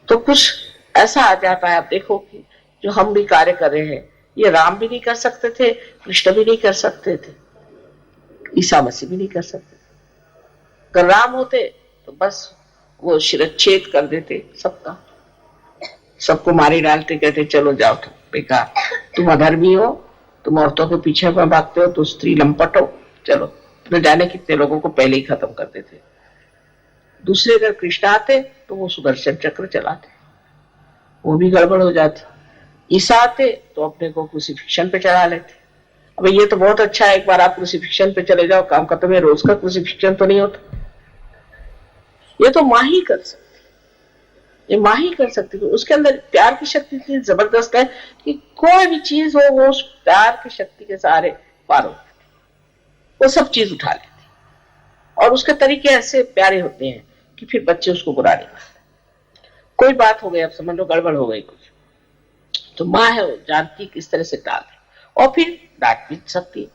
तो कुछ ऐसा आ जाता है, आप देखो कि जो हम भी कार्य कर रहे हैं, ये राम भी नहीं कर सकते थे, कृष्ण भी नहीं कर सकते थे, ईसा मसीह भी नहीं कर सकते। अगर राम होते तो बस वो शिरच्छेद कर देते सबका, सबको मारी डालते, कहते चलो जाओ तुम बेकार, तुम अधर्मी हो, तुम औरतों के पीछे में भागते हो, तो स्त्री लंपट हो, चलो। न जाने कितने लोगों को पहले ही खत्म कर देते। दूसरे अगर कृष्ण आते तो वो सुदर्शन चक्र चलाते, वो भी गड़बड़ हो जाती। ईसा आते तो अपने को क्रूसिफिक्शन पे चढ़ा लेते। अब ये तो बहुत अच्छा है, एक बार आप क्रूसिफिक्शन पे चले जाओ, काम खत्म है, रोज का क्रूसिफिक्शन तो नहीं होता। ये तो माँ ही कर सकती, ये माँ ही कर सकती है। उसके अंदर प्यार की शक्ति इतनी जबरदस्त है कि कोई भी चीज हो वो उस प्यार की शक्ति के सहारे पार हो, वो सब चीज उठा लेती। और उसके तरीके ऐसे प्यारे होते हैं कि फिर बच्चे उसको बुरा नहीं मानते। कोई बात हो गई, अब समझ लो गड़बड़ हो गई कुछ, तो माँ है वो जानती किस तरह से टाल दे, और फिर डांट भी सकती है,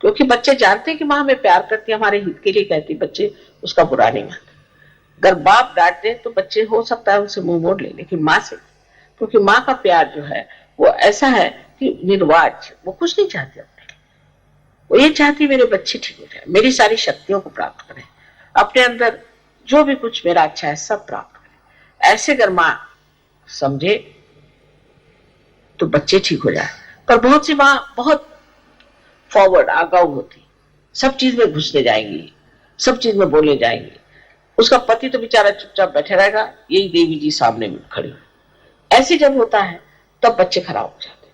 क्योंकि बच्चे जानते हैं कि माँ हमें प्यार करती है, हमारे हित के लिए कहती, बच्चे उसका बुरा नहीं मानते। अगर बाप डांट दे तो बच्चे हो सकता है उनसे मुंह मोड़ ले, लेकिन माँ से, क्योंकि माँ का प्यार जो है वो ऐसा है कि निर्वाज, वो कुछ नहीं चाहती अपने, वो ये चाहती मेरे बच्चे ठीक हो जाए, मेरी सारी शक्तियों को प्राप्त करें, अपने अंदर जो भी कुछ मेरा अच्छा है सब प्राप्त करें। ऐसे अगर माँ समझे तो बच्चे ठीक हो जाए। पर बहुत सी माँ बहुत फॉरवर्ड, आगाऊ होती, सब चीज में घुसने जाएंगी, सब चीज में बोलने जाएंगी। उसका पति तो बेचारा चुपचाप बैठे रहेगा, यही देवी जी सामने में खड़ी। ऐसे जब होता है तब बच्चे खराब हो जाते,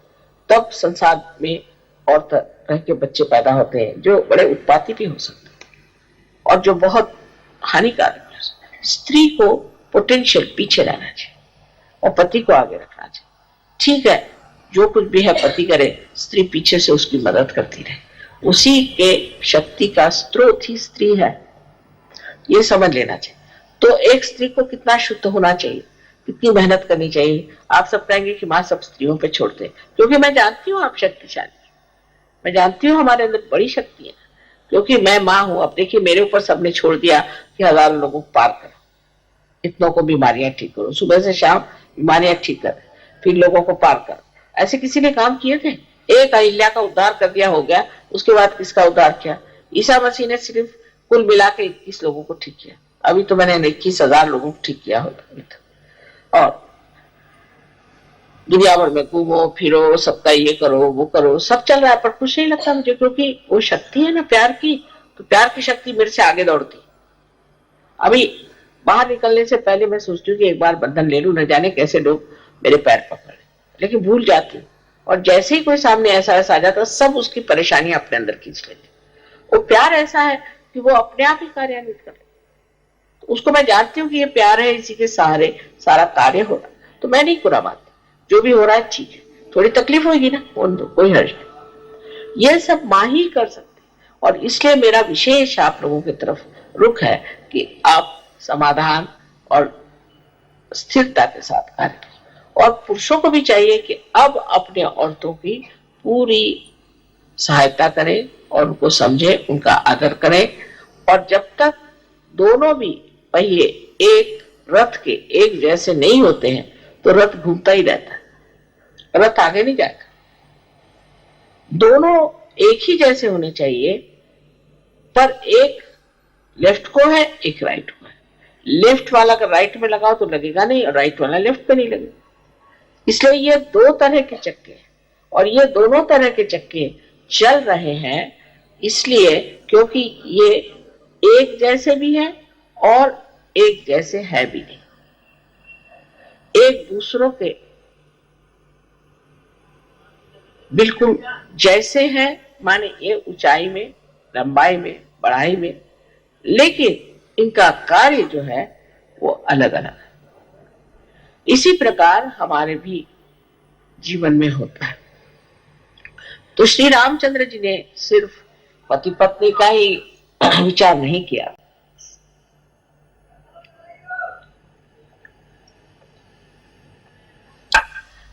तब संसार में और तरह के बच्चे पैदा होते हैं जो बड़े उत्पाती भी हो सकते हैं और जो बहुत हानिकारक है। स्त्री को पोटेंशियल पीछे रहना चाहिए और पति को आगे रखना चाहिए। ठीक है, जो कुछ भी है पति करे, स्त्री पीछे से उसकी मदद करती रहे, उसी के शक्ति का स्रोत ही स्त्री है, ये समझ लेना चाहिए। तो एक स्त्री को कितना शुद्ध होना चाहिए, कितनी मेहनत करनी चाहिए। आप सब कहेंगे कि माँ सब स्त्रियों पे छोड़ते, क्योंकि मैं जानती हूँ आप शक्तिशाली, मैं जानती हूँ हमारे अंदर बड़ी शक्ति है, क्योंकि मैं माँ हूं। अब देखिए मेरे ऊपर सबने छोड़ दिया कि हजारों लोगों को पार करो, इतनों को बीमारियां ठीक करो, सुबह से शाम बीमारियां ठीक कर, फिर लोगों को पार करो। ऐसे किसी ने काम किए थे? एक अहिल्या का उद्धार कर दिया, हो गया। उसके बाद किसका उद्धार किया? ईसा मसीह ने सिर्फ कुल मिला के 21 लोगों को ठीक किया। अभी तो मैंने 21,000 लोगों को ठीक किया होता। और दुनिया भर में घूमो फिरो, सबका ये करो वो करो, सब चल रहा है, पर कुछ नहीं लगता मुझे, क्योंकि वो शक्ति है ना प्यार की, तो प्यार की शक्ति मेरे से आगे दौड़ती। अभी बाहर निकलने से पहले मैं सोचती हूँ कि एक बार बंधन ले लूं, न जाने कैसे लोग मेरे पैर पकड़े, लेकिन भूल जाती। और जैसे ही कोई सामने ऐसा आ जाता, सब उसकी परेशानियां अपने अंदर खींच लेती। वो प्यार ऐसा है कि वो अपने आप ही कार्यान्वित करे। तो उसको मैं जानती हूँ कि ये प्यार है, इसी के सहारे सारा कार्य हो रहा है, तो मैं नहीं बुरा मानती, जो भी हो रहा है ठीक है। थोड़ी तकलीफ होगी ना, कोई हर्ज नहीं, ये सब माँ ही कर सकते। और इसलिए मेरा विशेष आप लोगों की तरफ रुख है कि आप समाधान और स्थिरता के साथ कार्य करें। और पुरुषों को भी चाहिए कि अब अपने औरतों की पूरी सहायता करें और उनको समझे, उनका आदर करें। और जब तक दोनों भी पहिए एक रथ के एक जैसे नहीं होते हैं तो रथ घूमता ही रहता है, रथ आगे नहीं जाएगा। दोनों एक ही जैसे होने चाहिए, पर एक लेफ्ट को है, एक राइट को है। लेफ्ट वाला अगर राइट में लगाओ तो लगेगा नहीं, और राइट वाला लेफ्ट पे नहीं लगेगा। इसलिए ये दो तरह के चक्के हैं, और ये दोनों तरह के चक्के चल रहे हैं इसलिए क्योंकि ये एक जैसे भी हैं और एक जैसे है भी नहीं। एक दूसरों के बिल्कुल जैसे हैं, माने ये ऊंचाई में, लंबाई में, बढ़ाई में, लेकिन इनका कार्य जो है वो अलग अलग है। इसी प्रकार हमारे भी जीवन में होता है। तो श्री रामचंद्र जी ने सिर्फ पति पत्नी का ही विचार नहीं किया,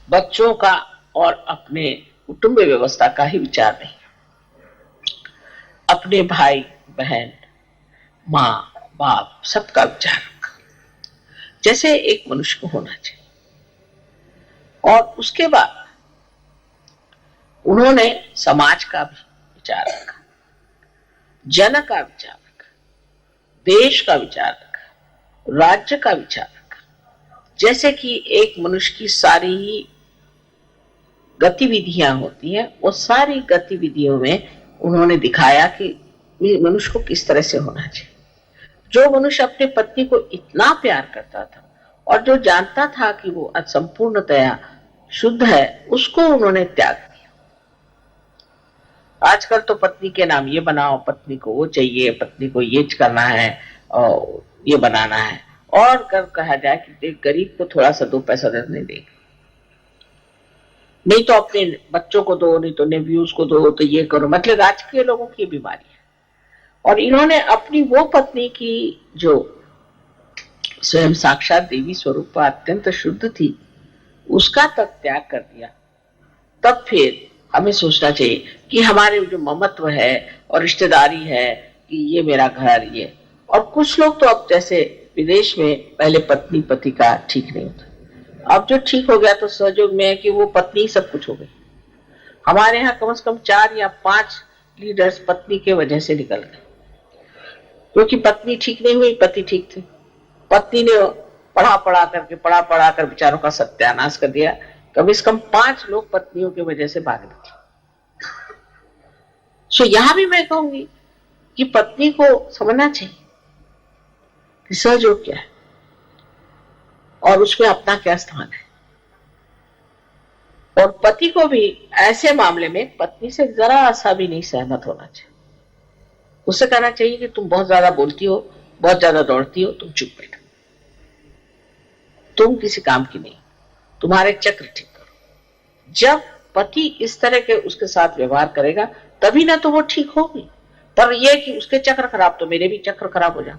बच्चों का और अपने कुटुंब व्यवस्था का ही विचार नहीं, अपने भाई बहन, माँ बाप, सबका विचार रखा जैसे एक मनुष्य को होना चाहिए। और उसके बाद उन्होंने समाज का भी विचार रखा, जन का विचार रखा, देश का विचार रखा, राज्य का विचार रखा। जैसे कि एक मनुष्य की सारी ही गतिविधियां होती हैं, वो सारी गतिविधियों में उन्होंने दिखाया कि मनुष्य को किस तरह से होना चाहिए। जो मनुष्य अपने पत्नी को इतना प्यार करता था और जो जानता था कि वो संपूर्णतया शुद्ध है, उसको उन्होंने त्याग दिया। आजकल तो पत्नी के नाम ये बनाओ, पत्नी को वो चाहिए, पत्नी को ये करना है और ये बनाना है, और कर कहा जाए कि गरीब को थोड़ा सा 2 पैसा देने देंगे, नहीं तो अपने बच्चों को दो, नहीं तो नेव्यूज को दो, तो ये करो। मतलब आज के लोगों की बीमारी है। और इन्होंने अपनी वो पत्नी की जो स्वयं साक्षात देवी स्वरूप अत्यंत शुद्ध थी, उसका तक त्याग कर दिया। तब फिर हमें सोचना चाहिए कि हमारे जो ममत्व है और रिश्तेदारी है कि ये मेरा घर, ये। और कुछ लोग तो अब जैसे विदेश में पहले पत्नी पति का ठीक नहीं होता, अब जो ठीक हो गया तो सहयोग में है कि वो पत्नी सब कुछ हो गई। हमारे यहाँ कम से कम 4 या 5 लीडर्स पत्नी के वजह से निकल गए, क्योंकि पत्नी ठीक नहीं हुई, पति ठीक थे। पत्नी ने पढ़ा पढ़ा कर विचारों का सत्यानाश कर दिया। कम से कम 5 लोग पत्नियों की वजह से भाग निकले। सो यहां भी मैं कहूंगी कि पत्नी को समझना चाहिए कि सहयोग क्या है और उसमें अपना क्या स्थान है। और पति को भी ऐसे मामले में पत्नी से जरा सा भी नहीं सहमत होना चाहिए। उसे कहना चाहिए कि तुम बहुत ज्यादा बोलती हो, बहुत ज्यादा दौड़ती हो, तुम चुप बैठो, तुम किसी काम की नहीं, तुम्हारे चक्र ठीक करो। जब पति इस तरह के उसके साथ व्यवहार करेगा तभी ना तो वो ठीक होगी। पर यह कि उसके चक्र खराब तो मेरे भी चक्र खराब हो जाए।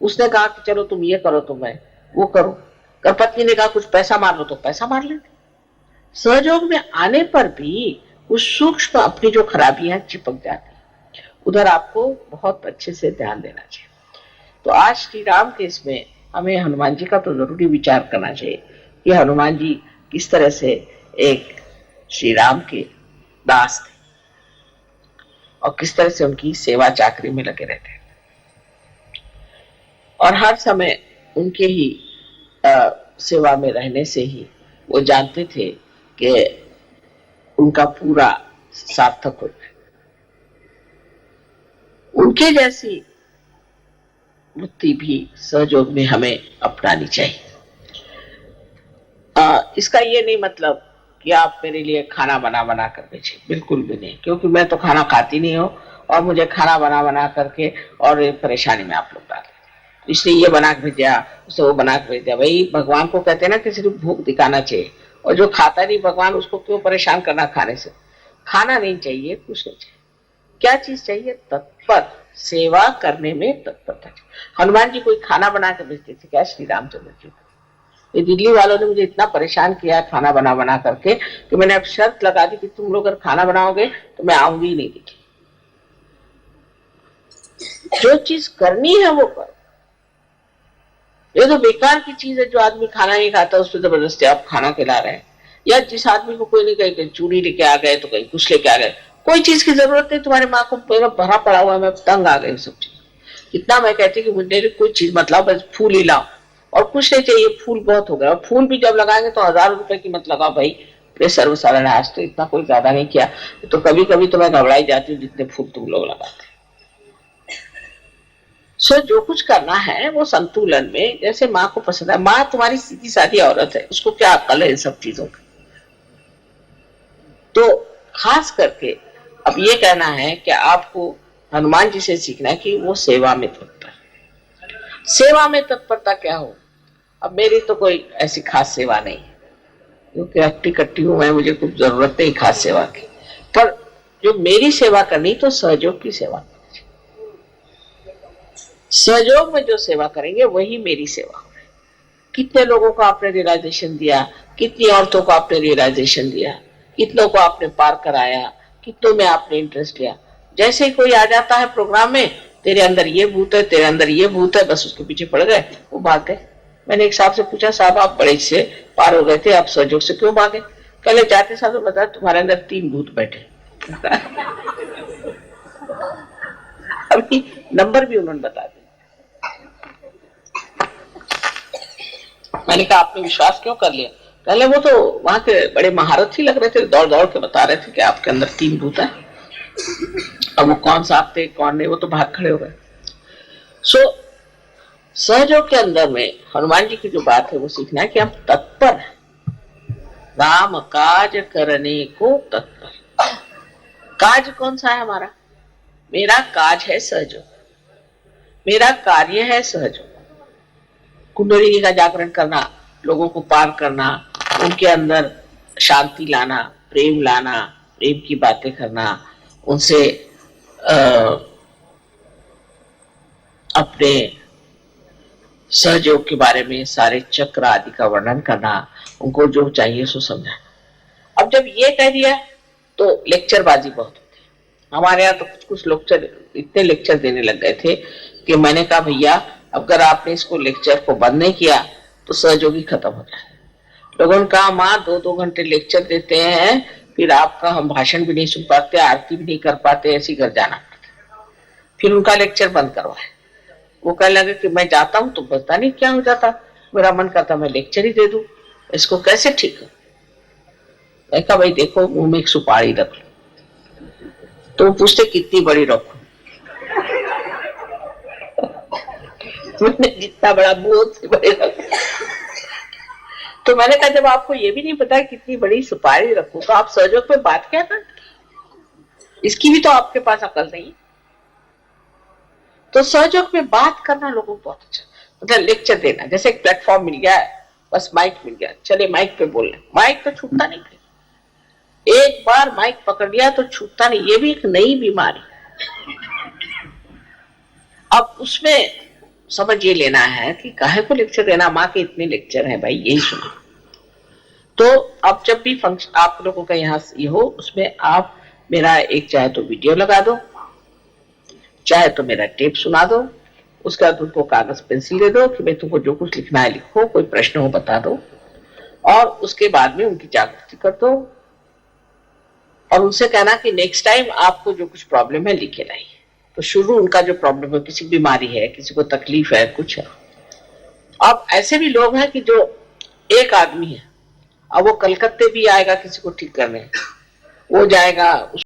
उसने कहा कि चलो तुम ये करो तो मैं वो करो, कर पत्नी ने कहा कुछ पैसा मार लो तो पैसा मार लेते। सहयोग में आने पर भी उस सूक्ष्म अपनी जो खराबियां चिपक जाती, उधर आपको बहुत अच्छे से ध्यान देना चाहिए। तो आज श्री राम के इसमें हमें हनुमान जी का तो जरूरी विचार करना चाहिए कि हनुमान जी किस तरह से एक श्री राम के दास थे और किस तरह से उनकी सेवा चाकरी में लगे रहते हैं, और हर समय उनके ही सेवा में रहने से ही वो जानते थे कि उनका पूरा सार्थक हो जाए। उनके जैसी वृत्ति भी सहयोग में हमें अपनानी चाहिए। इसका ये नहीं मतलब कि आप मेरे लिए खाना बना बना कर बेचे, बिल्कुल भी नहीं, क्योंकि मैं तो खाना खाती नहीं हूँ और मुझे खाना बना बना करके और परेशानी में आप लोग डाल, इसलिए ये बना के भेजा, उसे वो बना के भेजा। भाई भगवान को कहते हैं ना कि सिर्फ भूख दिखाना चाहिए, और जो खाता नहीं भगवान उसको क्यों परेशान करना खाने से। खाना नहीं चाहिए, कुछ नहीं चाहिए। क्या चीज चाहिए? तत्पर सेवा करने में तत्परता। हनुमान जी कोई खाना बना के भेजते थे क्या श्री रामचंद्र जी? ये दिल्ली वालों ने मुझे इतना परेशान किया खाना बना बना करके कि मैंने अब शर्त लगा दी कि तुम लोग अगर खाना बनाओगे तो मैं आऊंगी ही नहीं दिल्ली। जो चीज करनी है वो करो। ये तो बेकार की चीज है जो आदमी खाना नहीं खाता उस पर जबरदस्ती आप खाना खिला रहे हैं, या जिस आदमी को कोई नहीं कहीं चूड़ी लेके आ गए तो कहीं कुछ लेके आ गए, कोई चीज की जरूरत नहीं, तुम्हारी माँ को मेरा भरा पड़ा हुआ है, मैं तंग आ गई सब चीज। इतना मैं कहती कि मुझे कोई चीज मत लाओ, बस फूल ही लाओ, और कुछ नहीं चाहिए, फूल बहुत हो गया। और फूल भी जब लगाएंगे तो 1000 रुपए की मत लगाओ भाई, प्रेशर वसारण है, आज तो इतना कोई ज्यादा नहीं किया। तो कभी कभी तो मैं घबराई जाती हूँ जितने फूल तुम लोग लगाते। सो जो कुछ करना है वो संतुलन में, जैसे माँ को पसंद है। माँ तुम्हारी सीधी सादी औरत है, उसको क्या अक्ल है इन सब चीजों की। तो खास करके अब ये कहना है कि आपको हनुमान जी से सीखना है कि वो सेवा में तत्पर। सेवा में तत्परता क्या हो? अब मेरी तो कोई ऐसी खास सेवा नहीं है, क्योंकि अट्टी कट्टी हूं मैं, मुझे कुछ जरूरत नहीं खास सेवा की। पर जो मेरी सेवा करनी तो सहयोग की सेवा करनी। सहयोग में जो सेवा करेंगे वही मेरी सेवा है। कितने लोगों को आपने रियलाइजेशन दिया, कितनी औरतों को आपने रियलाइजेशन दिया, कितनों को आपने पार कराया, कितनों में आपने इंटरेस्ट लिया। जैसे ही कोई आ जाता है प्रोग्राम में, तेरे अंदर ये भूत है, तेरे अंदर ये भूत है, बस उसके पीछे पड़ गए, वो भाग गए। मैंने एक साहब से पूछा, साहब आप बड़े से पार हो गए थे, आप सहयोग से क्यों भागे? कहले जाते साहब तो बताया तुम्हारे अंदर 3 भूत बैठे। अभी नंबर भी उन्होंने बता दिया। मैंने कहा आपने विश्वास क्यों कर लिया? पहले वो तो वहां के बड़े महारथी लग रहे थे, दौड़ दौड़ के बता रहे थे कि आपके अंदर 3 भूत है। अब वो कौन सा आप थे कौन नहीं, वो तो भाग खड़े हो गए। सो सहयोग के अंदर में हनुमान जी की जो बात है वो सीखना है कि हम तत्पर हैं, राम काज करने को तत्पर। काज कौन सा है हमारा? मेरा काज है सहयोग, मेरा कार्य है सहयोग। कुंडलिनी का जागरण करना, लोगों को पार करना, उनके अंदर शांति लाना, प्रेम लाना, प्रेम की बातें करना, उनसे अपने सहयोग के बारे में सारे चक्र आदि का वर्णन करना, उनको जो चाहिए सो समझाना। अब जब ये कह दिया तो लेक्चरबाजी बहुत होती है। हमारे यहाँ तो कुछ लेक्चर इतने लेक्चर देने लग गए थे कि मैंने कहा भैया अगर आपने इसको लेक्चर को बंद नहीं किया तो सहयोगी खत्म हो जाए। लोगों ने कहा माँ 2-2 घंटे लेक्चर देते हैं, फिर आपका हम भाषण भी नहीं सुन पाते, आरती भी नहीं कर पाते, ऐसी घर जाना पड़ता। फिर उनका लेक्चर बंद करवाए। वो कहने लगे कि मैं जाता हूँ तो पता नहीं क्या हो जाता, मेरा मन करता मैं लेक्चर ही दे दूं, इसको कैसे ठीक है? मैं कहा भाई देखो मुंह में एक सुपारी रख लो। तो पूछते कितनी बड़ी रखो? मैंने जितना बड़ा मुंह से बड़े रखो। तो मैंने कहा जब आपको ये भी नहीं पता कितनी बड़ी सुपारी रखो तो आप सहयोग पे बात क्या करते? इसकी भी तो आपके पास अकल नहीं। तो सहयोग में बात करना लोगों को बहुत अच्छा, मतलब लेक्चर देना। जैसे एक प्लेटफॉर्म मिल गया है, बस माइक मिल गया, चले माइक पे बोल रहे, माइक तो छूटता नहीं। एक बार माइक पकड़ लिया तो छूटता नहीं, ये भी एक नई बीमारी। अब उसमें समझ ये लेना है कि काहे को लेक्चर देना, माँ के इतने लेक्चर हैं भाई, यही सुनो। तो अब जब भी फंक्शन आप लोगों का यहाँ ये हो, उसमें आप मेरा एक चाहे तो वीडियो लगा दो, चाहे तो मेरा टेप सुना दो, उसके बाद उनको कागज पेंसिल दे दो कि भाई तुमको जो कुछ लिखना है लिखो, कोई प्रश्न हो बता दो, और उसके बाद में उनकी जागृति कर दो और उनसे कहना कि नेक्स्ट टाइम आपको जो कुछ प्रॉब्लम है लिखे लाइए। तो शुरू उनका जो प्रॉब्लम है, किसी बीमारी है, किसी को तकलीफ है, कुछ है। अब ऐसे भी लोग हैं कि जो एक आदमी है, अब वो कलकत्ते भी आएगा किसी को ठीक करने, वो जाएगा